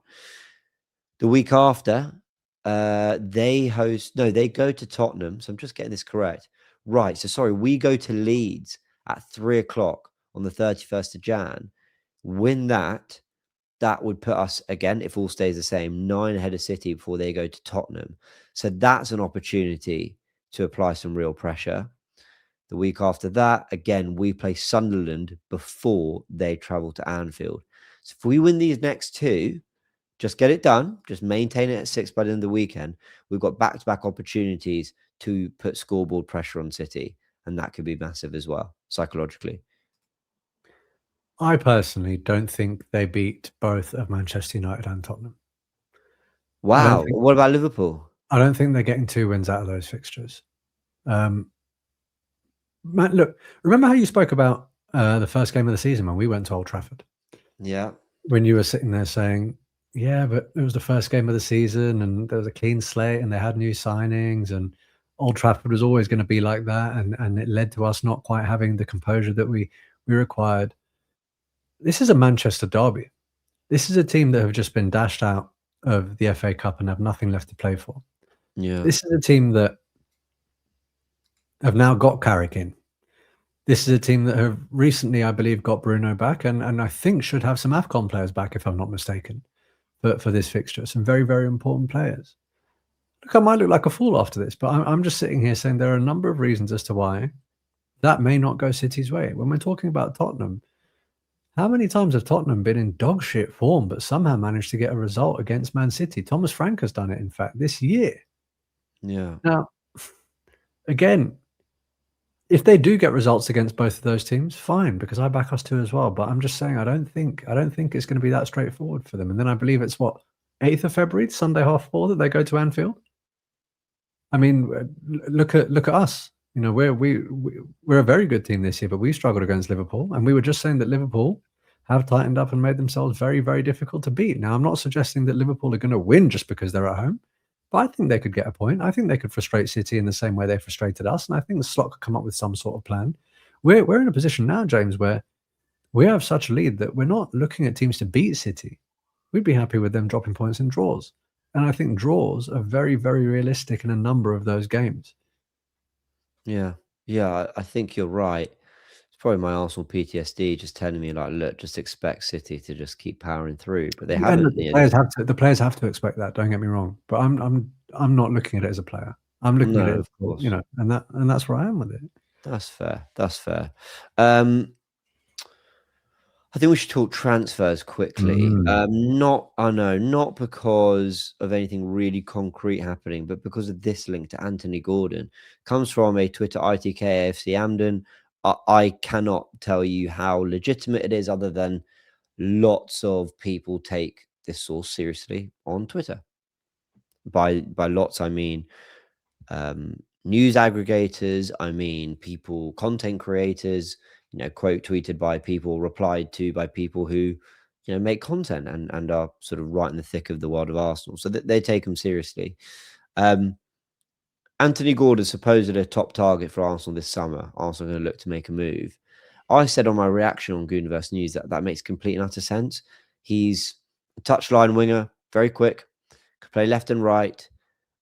The week after, they go to Tottenham. So I'm just getting this correct. Right. So sorry, we go to Leeds at 3:00 on the 31st of Jan. Win that. That would put us, again, if all stays the same, 9 ahead of City before they go to Tottenham. So that's an opportunity to apply some real pressure. The week after that, again, we play Sunderland before they travel to Anfield. So if we win these next 2, just get it done, just maintain it at 6 by the end of the weekend, we've got back-to-back opportunities to put scoreboard pressure on City. And that could be massive as well, psychologically. I personally don't think they beat both of Manchester United and Tottenham. Wow. What about Liverpool? I don't think they're getting 2 wins out of those fixtures. Matt, look, remember how you spoke about the first game of the season when we went to Old Trafford? Yeah. When you were sitting there saying, yeah, but it was the first game of the season and there was a clean slate and they had new signings and Old Trafford was always going to be like that. And it led to us not quite having the composure that we required. This is a Manchester derby. This is a team that have just been dashed out of the FA Cup and have nothing left to play for. Yeah. This is a team that have now got Carrick in. This is a team that have recently, I believe, got Bruno back and I think should have some AFCON players back, if I'm not mistaken, for this fixture. Some very, very important players. Look, I might look like a fool after this, but I'm just sitting here saying there are a number of reasons as to why that may not go City's way. When we're talking about Tottenham, how many times have Tottenham been in dog shit form but somehow managed to get a result against Man City? Thomas Frank has done it, in fact, this year. Yeah. Now, again, if they do get results against both of those teams, fine, because I back us too as well. But I'm just saying, I don't think it's going to be that straightforward for them. And then I believe it's 8th of February, Sunday 4:30, that they go to Anfield. I mean, look at us. You know, we're a very good team this year, but we struggled against Liverpool, and we were just saying that Liverpool have tightened up and made themselves very, very difficult to beat. Now, I'm not suggesting that Liverpool are going to win just because they're at home. But I think they could get a point. I think they could frustrate City in the same way they frustrated us. And I think the Slot could come up with some sort of plan. We're in a position now, James, where we have such a lead that we're not looking at teams to beat City. We'd be happy with them dropping points in draws. And I think draws are very, very realistic in a number of those games. Yeah. Yeah. I think you're right. It's Probably my Arsenal PTSD just telling me like, look, just expect City to just keep powering through, but they And haven't. the players have to expect that. Don't get me wrong, but I'm not looking at it as a player. I'm looking at No, it, of course. you know, and that's where I am with it. That's fair. That's fair. I think we should talk transfers quickly. Not because of anything really concrete happening, but because of this link to Anthony Gordon. Comes from a Twitter ITK AFC Amden. I cannot tell you how legitimate it is, other than lots of people take this source seriously on Twitter. By lots, I mean news aggregators, I mean people, content creators, quote tweeted by people, replied to by people who, make content and are sort of right in the thick of the world of Arsenal. So they take them seriously. Anthony Gordon supposedly a top target for Arsenal this summer. Arsenal are going to look to make a move. I said on my reaction on Goonerverse News that makes complete and utter sense. He's a touchline winger, very quick, could play left and right.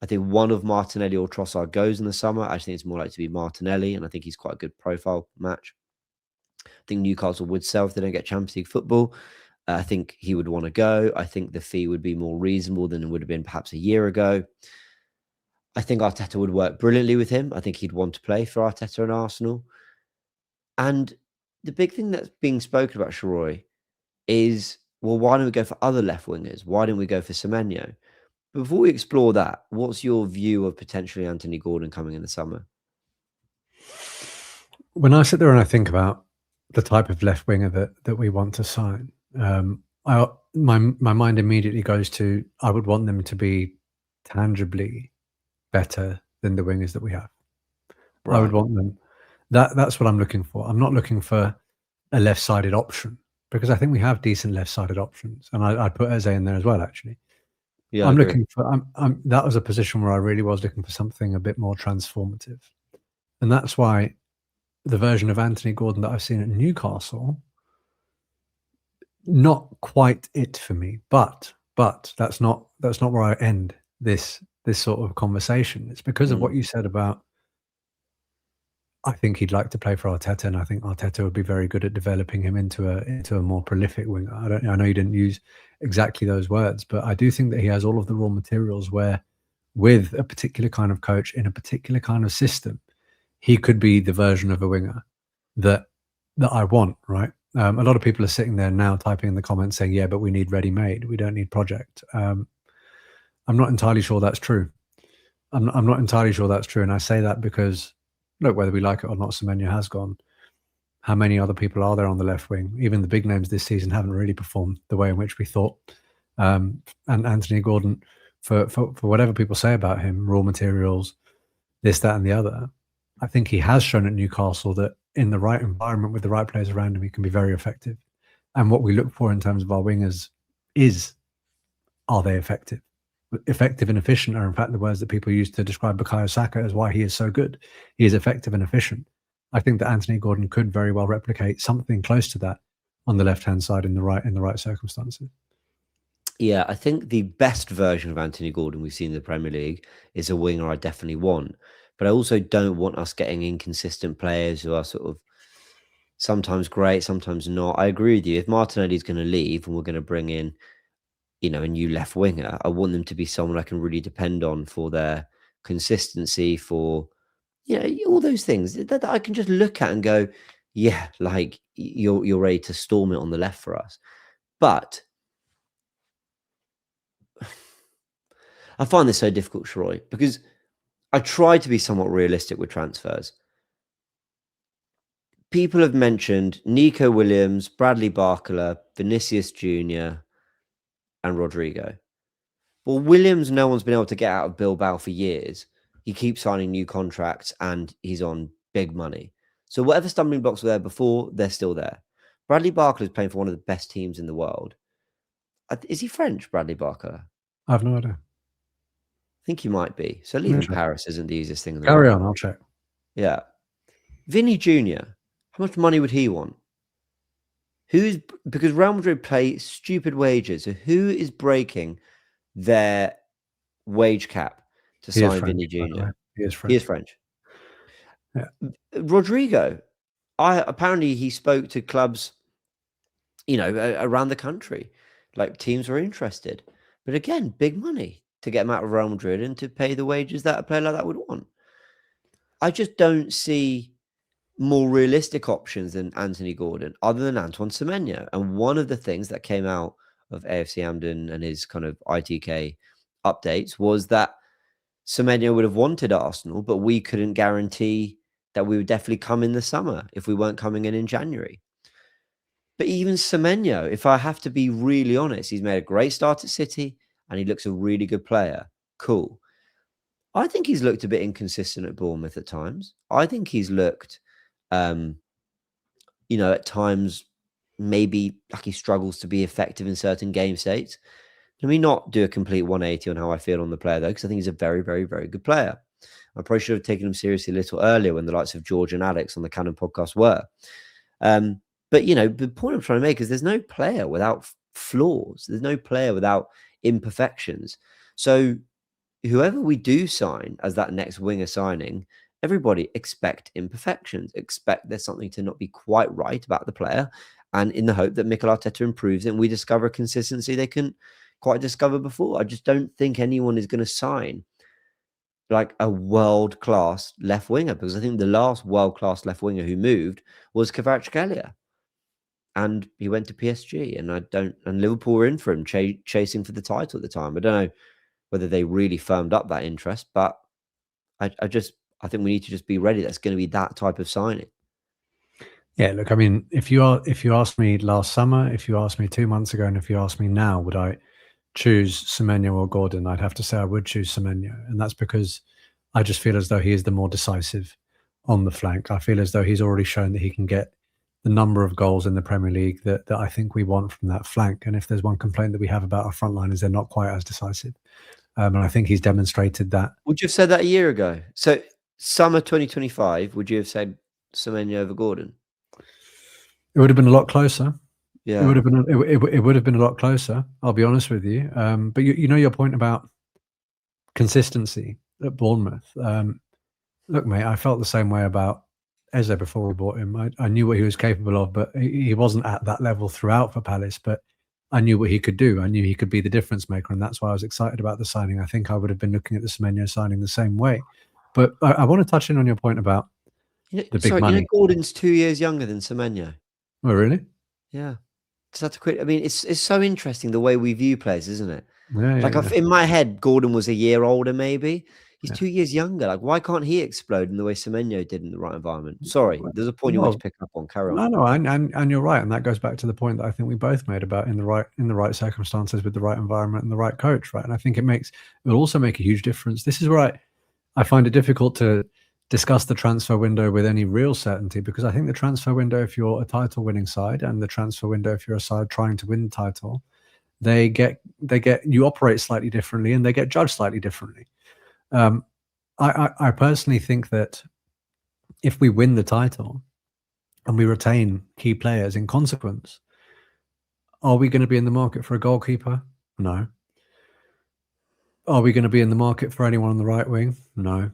I think one of Martinelli or Trossard goes in the summer. I think it's more likely to be Martinelli, and I think he's quite a good profile match. I think Newcastle would sell if they don't get Champions League football. I think he would want to go. I think the fee would be more reasonable than it would have been perhaps a year ago. I think Arteta would work brilliantly with him. I think he'd want to play for Arteta and Arsenal. And the big thing that's being spoken about, Sheroy, is, well, why don't we go for other left wingers? Why don't we go for Semenyo? Before we explore that, what's your view of potentially Anthony Gordon coming in the summer? When I sit there and I think about the type of left winger that we want to sign, my mind immediately goes to, I would want them to be tangibly better than the wingers that we have. Right. I would want them. That's what I'm looking for. I'm not looking for a left-sided option, because I think we have decent left-sided options, and I'd put Eze in there as well, actually. Yeah, I'm looking for. That was a position where I really was looking for something a bit more transformative, and that's why the version of Anthony Gordon that I've seen at Newcastle, not quite it for me. But that's not where I end this sort of conversation. It's because of what you said about, I think he'd like to play for Arteta, and I think Arteta would be very good at developing him into a more prolific winger. I know you didn't use exactly those words, but I do think that he has all of the raw materials where, with a particular kind of coach in a particular kind of system, he could be the version of a winger that I want, right? A lot of people are sitting there now typing in the comments saying, yeah, but we need ready-made. We don't need project. I'm not entirely sure that's true. I'm not entirely sure that's true. And I say that because, look, whether we like it or not, Semenyo has gone. How many other people are there on the left wing? Even the big names this season haven't really performed the way in which we thought. And Anthony Gordon, for whatever people say about him, raw materials, this, that, and the other, I think he has shown at Newcastle that in the right environment with the right players around him, he can be very effective. And what we look for in terms of our wingers is, are they effective? Effective and efficient are, in fact, the words that people use to describe Bukayo Saka as why he is so good. He is effective and efficient. I think that Anthony Gordon could very well replicate something close to that on the left-hand side in the right circumstances. Yeah, I think the best version of Anthony Gordon we've seen in the Premier League is a winger I definitely want. But I also don't want us getting inconsistent players who are sort of sometimes great, sometimes not. I agree with you. If Martinelli's going to leave and we're going to bring in, a new left winger, I want them to be someone I can really depend on for their consistency, for, all those things that I can just look at and go, yeah, like you're ready to storm it on the left for us. But I find this so difficult, Sheroy, because I try to be somewhat realistic with transfers. People have mentioned Nico Williams, Bradley Barcola, Vinicius Jr., and Rodrigo. Well, Williams, no one's been able to get out of Bilbao for years. He keeps signing new contracts and he's on big money. So whatever stumbling blocks were there before, they're still there. Bradley Barcola is playing for one of the best teams in the world. Is he French, Bradley Barcola? I have no idea. I think he might be. So leaving Paris isn't the easiest thing in the world. Carry on, I'll check. Yeah. Vinny Jr., how much money would he want? Because Real Madrid pay stupid wages. So who is breaking their wage cap to sign Vinny Jr.? He is French. He is French. Yeah. Rodrigo, apparently he spoke to clubs, around the country, like teams were interested. But again, big money to get him out of Real Madrid and to pay the wages that a player like that would want. I just don't see more realistic options than Anthony Gordon, other than Antoine Semenyo. And one of the things that came out of AFC Hamden and his kind of ITK updates was that Semenyo would have wanted Arsenal, but we couldn't guarantee that we would definitely come in the summer if we weren't coming in January. But even Semenyo, if I have to be really honest, he's made a great start at City and he looks a really good player. Cool. I think he's looked a bit inconsistent at Bournemouth at times. I think he's looked, at times maybe like he struggles to be effective in certain game states. Let me not do a complete 180 on how I feel on the player, though, because I think he's a very, very, very good player. I probably should have taken him seriously a little earlier when the likes of George and Alex on the Canon podcast were. But, the point I'm trying to make is there's no player without flaws. There's no player without imperfections. So whoever we do sign as that next winger signing, everybody expect imperfections, expect there's something to not be quite right about the player, and in the hope that Mikel Arteta improves it and we discover a consistency they couldn't quite discover before. I just don't think anyone is going to sign like a world-class left winger, because I think the last world-class left winger who moved was Kvaratskhelia. And he went to PSG, and Liverpool were in for him, chasing for the title at the time. I don't know whether they really firmed up that interest, but I think we need to just be ready. That's going to be that type of signing. Yeah, look, I mean, if you asked me last summer, if you asked me 2 months ago, and if you asked me now, would I choose Semenyo or Gordon? I'd have to say I would choose Semenyo, and that's because I just feel as though he is the more decisive on the flank. I feel as though he's already shown that he can get the number of goals in the Premier League that I think we want from that flank. And if there's one complaint that we have about our front line is they're not quite as decisive. And I think he's demonstrated that. Would you have said that a year ago? So summer 2025, would you have said Semenyo over Gordon? It would have been a lot closer. Yeah, it would have been. It would have been a lot closer. I'll be honest with you. But you know your point about consistency at Bournemouth. Look, mate, I felt the same way about Eze before we bought him. I knew what he was capable of, but he wasn't at that level throughout for Palace. But I knew what he could do. I knew he could be the difference maker, and that's why I was excited about the signing. I think I would have been looking at the Semenyo signing the same way. But I want to touch in on your point about the big money. Gordon's 2 years younger than Semenyo. Oh, really? Yeah. Just have to quit. I mean, it's so interesting the way we view players, isn't it? Yeah, in my head, Gordon was a year older, maybe. He's 2 years younger. Like, why can't he explode in the way Semenyo did in the right environment? Sorry, there's a point you want to pick up on. Carry on. No, and you're right, and that goes back to the point that I think we both made about in the right circumstances with the right environment and the right coach, right? And I think it will also make a huge difference. This is where I find it difficult to discuss the transfer window with any real certainty, because I think the transfer window, if you're a title-winning side, and the transfer window, if you're a side trying to win the title, you operate slightly differently, and they get judged slightly differently. I personally think that if we win the title and we retain key players in consequence, are we going to be in the market for a goalkeeper? No. Are we going to be in the market for anyone on the right wing? No.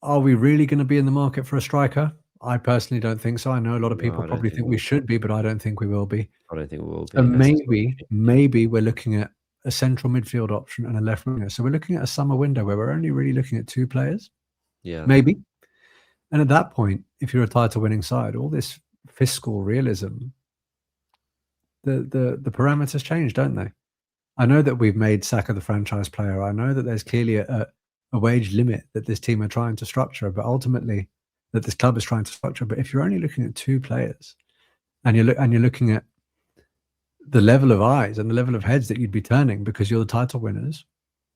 Are we really going to be in the market for a striker? I personally don't think so. I know a lot of people probably think we should be, but I don't think we will be. I don't think we will be. So maybe we're looking at a central midfield option and a left winger. So we're looking at a summer window where we're only really looking at 2 players. Yeah. Maybe. And at that point, if you're a title-winning side, all this fiscal realism, the parameters change, don't they? I know that we've made Saka the franchise player. I know that there's clearly a wage limit that this team are trying to structure, but ultimately that this club is trying to structure. But if you're only looking at 2 players, and you're looking at the level of eyes and the level of heads that you'd be turning because you're the title winners,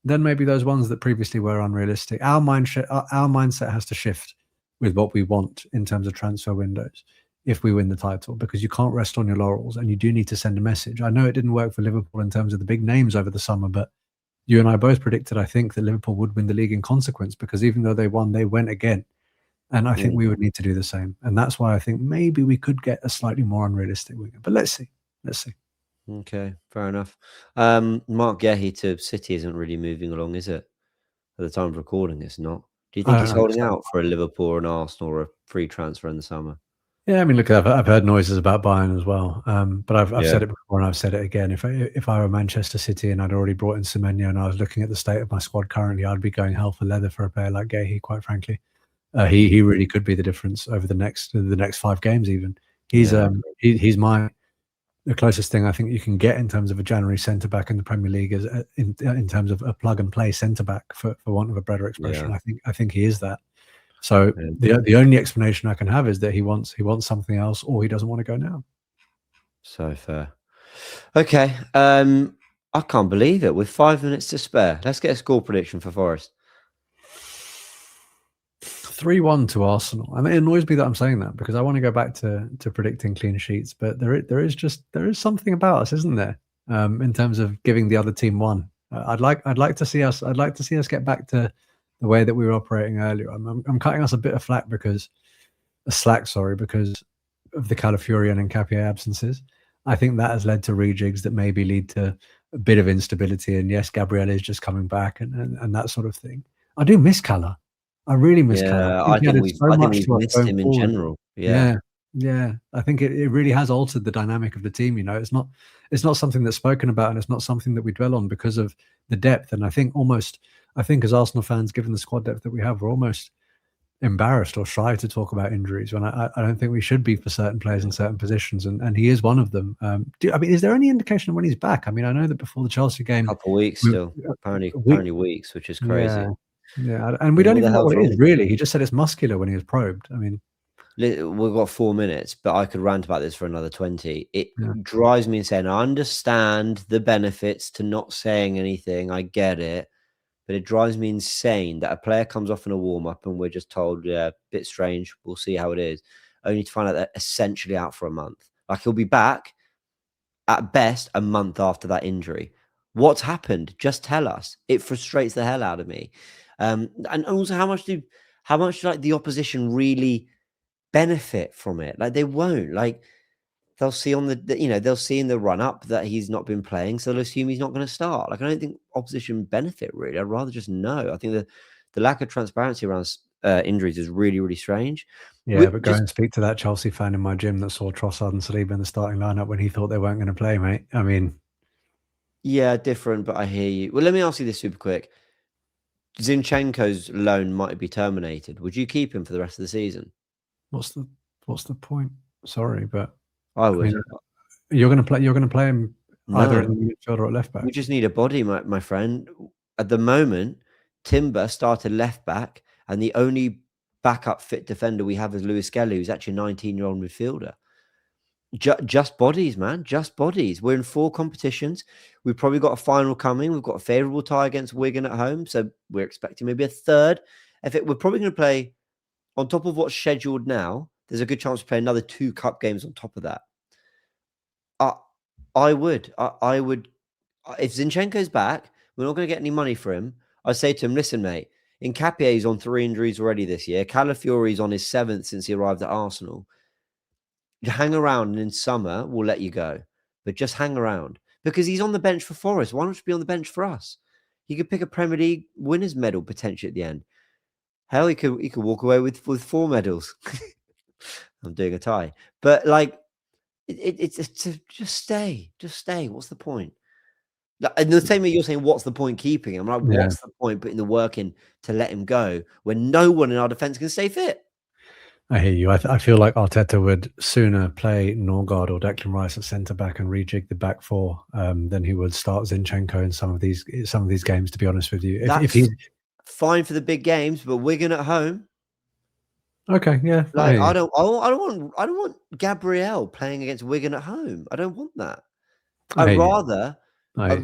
then maybe those ones that previously were unrealistic. Our mindset has to shift with what we want in terms of transfer windows if we win the title, because you can't rest on your laurels and you do need to send a message. I know it didn't work for Liverpool in terms of the big names over the summer, but you and I both predicted, I think, that Liverpool would win the league in consequence, because even though they won, they went again. And I think we would need to do the same. And that's why I think maybe we could get a slightly more unrealistic winger. But let's see. Okay, fair enough. Mark Gehi to City isn't really moving along, is it? At the time of recording, it's not. Do you think he's holding out for a Liverpool or an Arsenal or a free transfer in the summer? Yeah, I mean, look, I've heard noises about Bayern as well, but I've Yeah. said it before and I've said it again. If I were Manchester City and I'd already brought in Semenyo and I was looking at the state of my squad currently, I'd be going hell for leather for a player like Gahey, quite frankly. He really could be the difference over the next 5 games even. He's Yeah. he's the closest thing I think you can get in terms of a January centre back in the Premier League is in terms of a plug and play centre back, for want of a better expression. Yeah. I think he is that. So Yeah. the only explanation I can have is that he wants something else, or he doesn't want to go now. So fair. Okay. I can't believe it. With 5 minutes to spare, let's get a score prediction for Forest. 3-1 to Arsenal. I mean, it annoys me that I'm saying that because I want to go back to predicting clean sheets, but there is something about us, isn't there? In terms of giving the other team one. I'd like to see us get back to the way that we were operating earlier. I'm cutting us a bit of slack because of the Calafiorian and Capia absences. I think that has led to rejigs that maybe lead to a bit of instability. And yes, Gabriel is just coming back and that sort of thing. I do miss Cala. I really miss Cala. Yeah, I think he added so much we've to us missed going him in forward. general. Yeah. Yeah. I think it really has altered the dynamic of the team. You know, it's not something that's spoken about, and it's not something that we dwell on because of the depth. And I think as Arsenal fans, given the squad depth that we have, we're almost embarrassed or shy to talk about injuries when I don't think we should be for certain players in certain positions, and he is one of them. Is there any indication of when he's back? I mean, I know that before the Chelsea game, A couple of weeks still. Apparently weeks, which is crazy. Yeah, and we don't even know what it is really. He just said it's muscular when he was probed. I mean, we've got 4 minutes, but I could rant about this for another 20. It Yeah. drives me insane. I understand the benefits to not saying anything. I get it. But it drives me insane that a player comes off in a warm-up and we're just told, yeah, a bit strange, we'll see how it is, only to find out they're essentially out for a month. Like, he'll be back at best a month after that injury. What's happened? Just tell us. It frustrates the hell out of me. And also, how much like the opposition really benefit from it? Like, they won't. Like, they'll see on they'll see in the run up that he's not been playing, so they'll assume he's not going to start. Like, I don't think opposition benefit really. I'd rather just know. I think the lack of transparency around injuries is really, really strange. Yeah, but go and speak to that Chelsea fan in my gym that saw Trossard and Saliba in the starting lineup when he thought they weren't going to play, mate. I mean, yeah, different, but I hear you. Well, let me ask you this super quick. Zinchenko's loan might be terminated. Would you keep him for the rest of the season? what's the point? Sorry, but I would. mean, you're going to play him either in the midfield or at left back. We just need a body, my friend. At the moment, Timber started left back, and the only backup fit defender we have is Lewis Skelly, who's actually a 19-year-old midfielder. Just bodies, man. Just bodies. We're in 4 competitions. We've probably got a final coming. We've got a favourable tie against Wigan at home, so we're expecting maybe a third. We're probably going to play on top of what's scheduled now. There's a good chance to play another 2 cup games on top of that. I would. If Zinchenko's back, we're not going to get any money for him. I say to him, listen, mate, Nkapie's on 3 injuries already this year. Calafiori's on his 7th since he arrived at Arsenal. Hang around, and in summer, we'll let you go. But just hang around. Because he's on the bench for Forest. Why not just be on the bench for us? He could pick a Premier League winners' medal potentially at the end. Hell, he could walk away with 4 medals. I'm doing a tie. But, like, it's just stay. Just stay. What's the point? And the same way you're saying, what's the point keeping him? I'm like, what's the point putting the work in to let him go when no one in our defence can stay fit? I hear you. I feel like Arteta would sooner play Norgard or Declan Rice at centre back and rejig the back 4 than he would start Zinchenko in some of these games. To be honest with you, if he's fine for the big games, but Wigan at home. Okay, yeah. Like, I don't want Gabriel playing against Wigan at home. I don't want that. I'd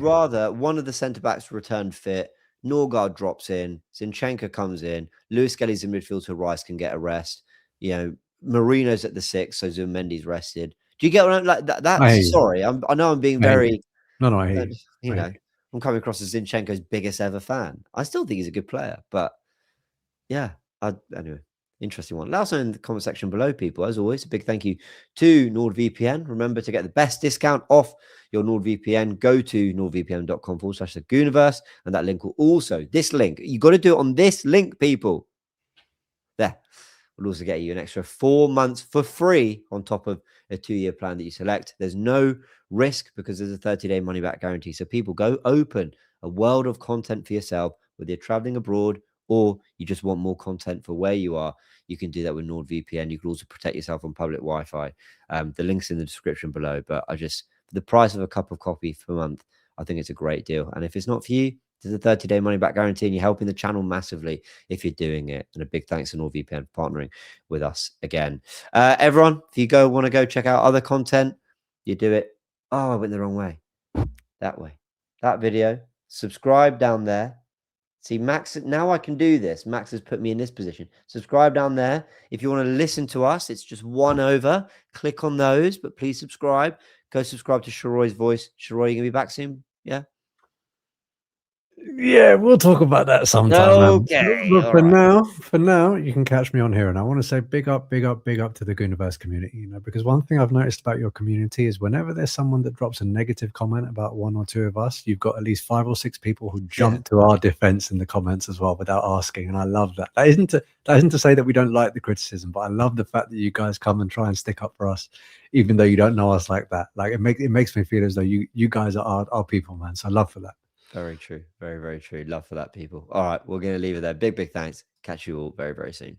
rather one of the centre backs return fit. Norgard drops in, Zinchenko comes in, Lewis Skelly's in midfield so Rice can get a rest. You know, Marino's at the 6, so Zubimendi's rested. Do you get what I'm like? That's sorry. I know I'm being very. No, I hear you. I'm coming across as Zinchenko's biggest ever fan. I still think he's a good player, but yeah. Anyway, interesting one. Let us know in the comment section below, people. As always, a big thank you to NordVPN. Remember to get the best discount off your NordVPN. Go to nordvpn.com/the Goonerverse, and that link will also. This link, you got to do it on this link, people. There. We'll also get you an extra 4 months for free on top of a 2-year plan that you select. There's no risk because there's a 30-day money-back guarantee. So people, go open a world of content for yourself, whether you're traveling abroad or you just want more content for where you are. You can do that with NordVPN. You can also protect yourself on public Wi-Fi. The link's in the description below. But for the price of a cup of coffee per month, I think it's a great deal. And if it's not for you, there's a 30-day money-back guarantee, and you're helping the channel massively if you're doing it. And a big thanks to NordVPN for partnering with us again. Everyone, if you want to go check out other content, you do it. Oh, I went the wrong way. That way. That video. Subscribe down there. See, Max, now I can do this. Max has put me in this position. Subscribe down there. If you want to listen to us, it's just one over. Click on those, but please subscribe. Go subscribe to Sheroy's Voice. Sheroy, you going to be back soon? Yeah? Yeah, we'll talk about that sometime. Okay. But for now, you can catch me on here. And I want to say big up to the Goonerverse community, because one thing I've noticed about your community is whenever there's someone that drops a negative comment about one or two of us, you've got at least 5 or 6 people who jump to our defense in the comments as well without asking. And I love that. That isn't to say that we don't like the criticism, but I love the fact that you guys come and try and stick up for us, even though you don't know us like that. Like it makes me feel as though you guys are our people, man. So I love for that. Very true. Very, very true. Love for that, people. All right. We're going to leave it there. Big thanks. Catch you all very, very soon.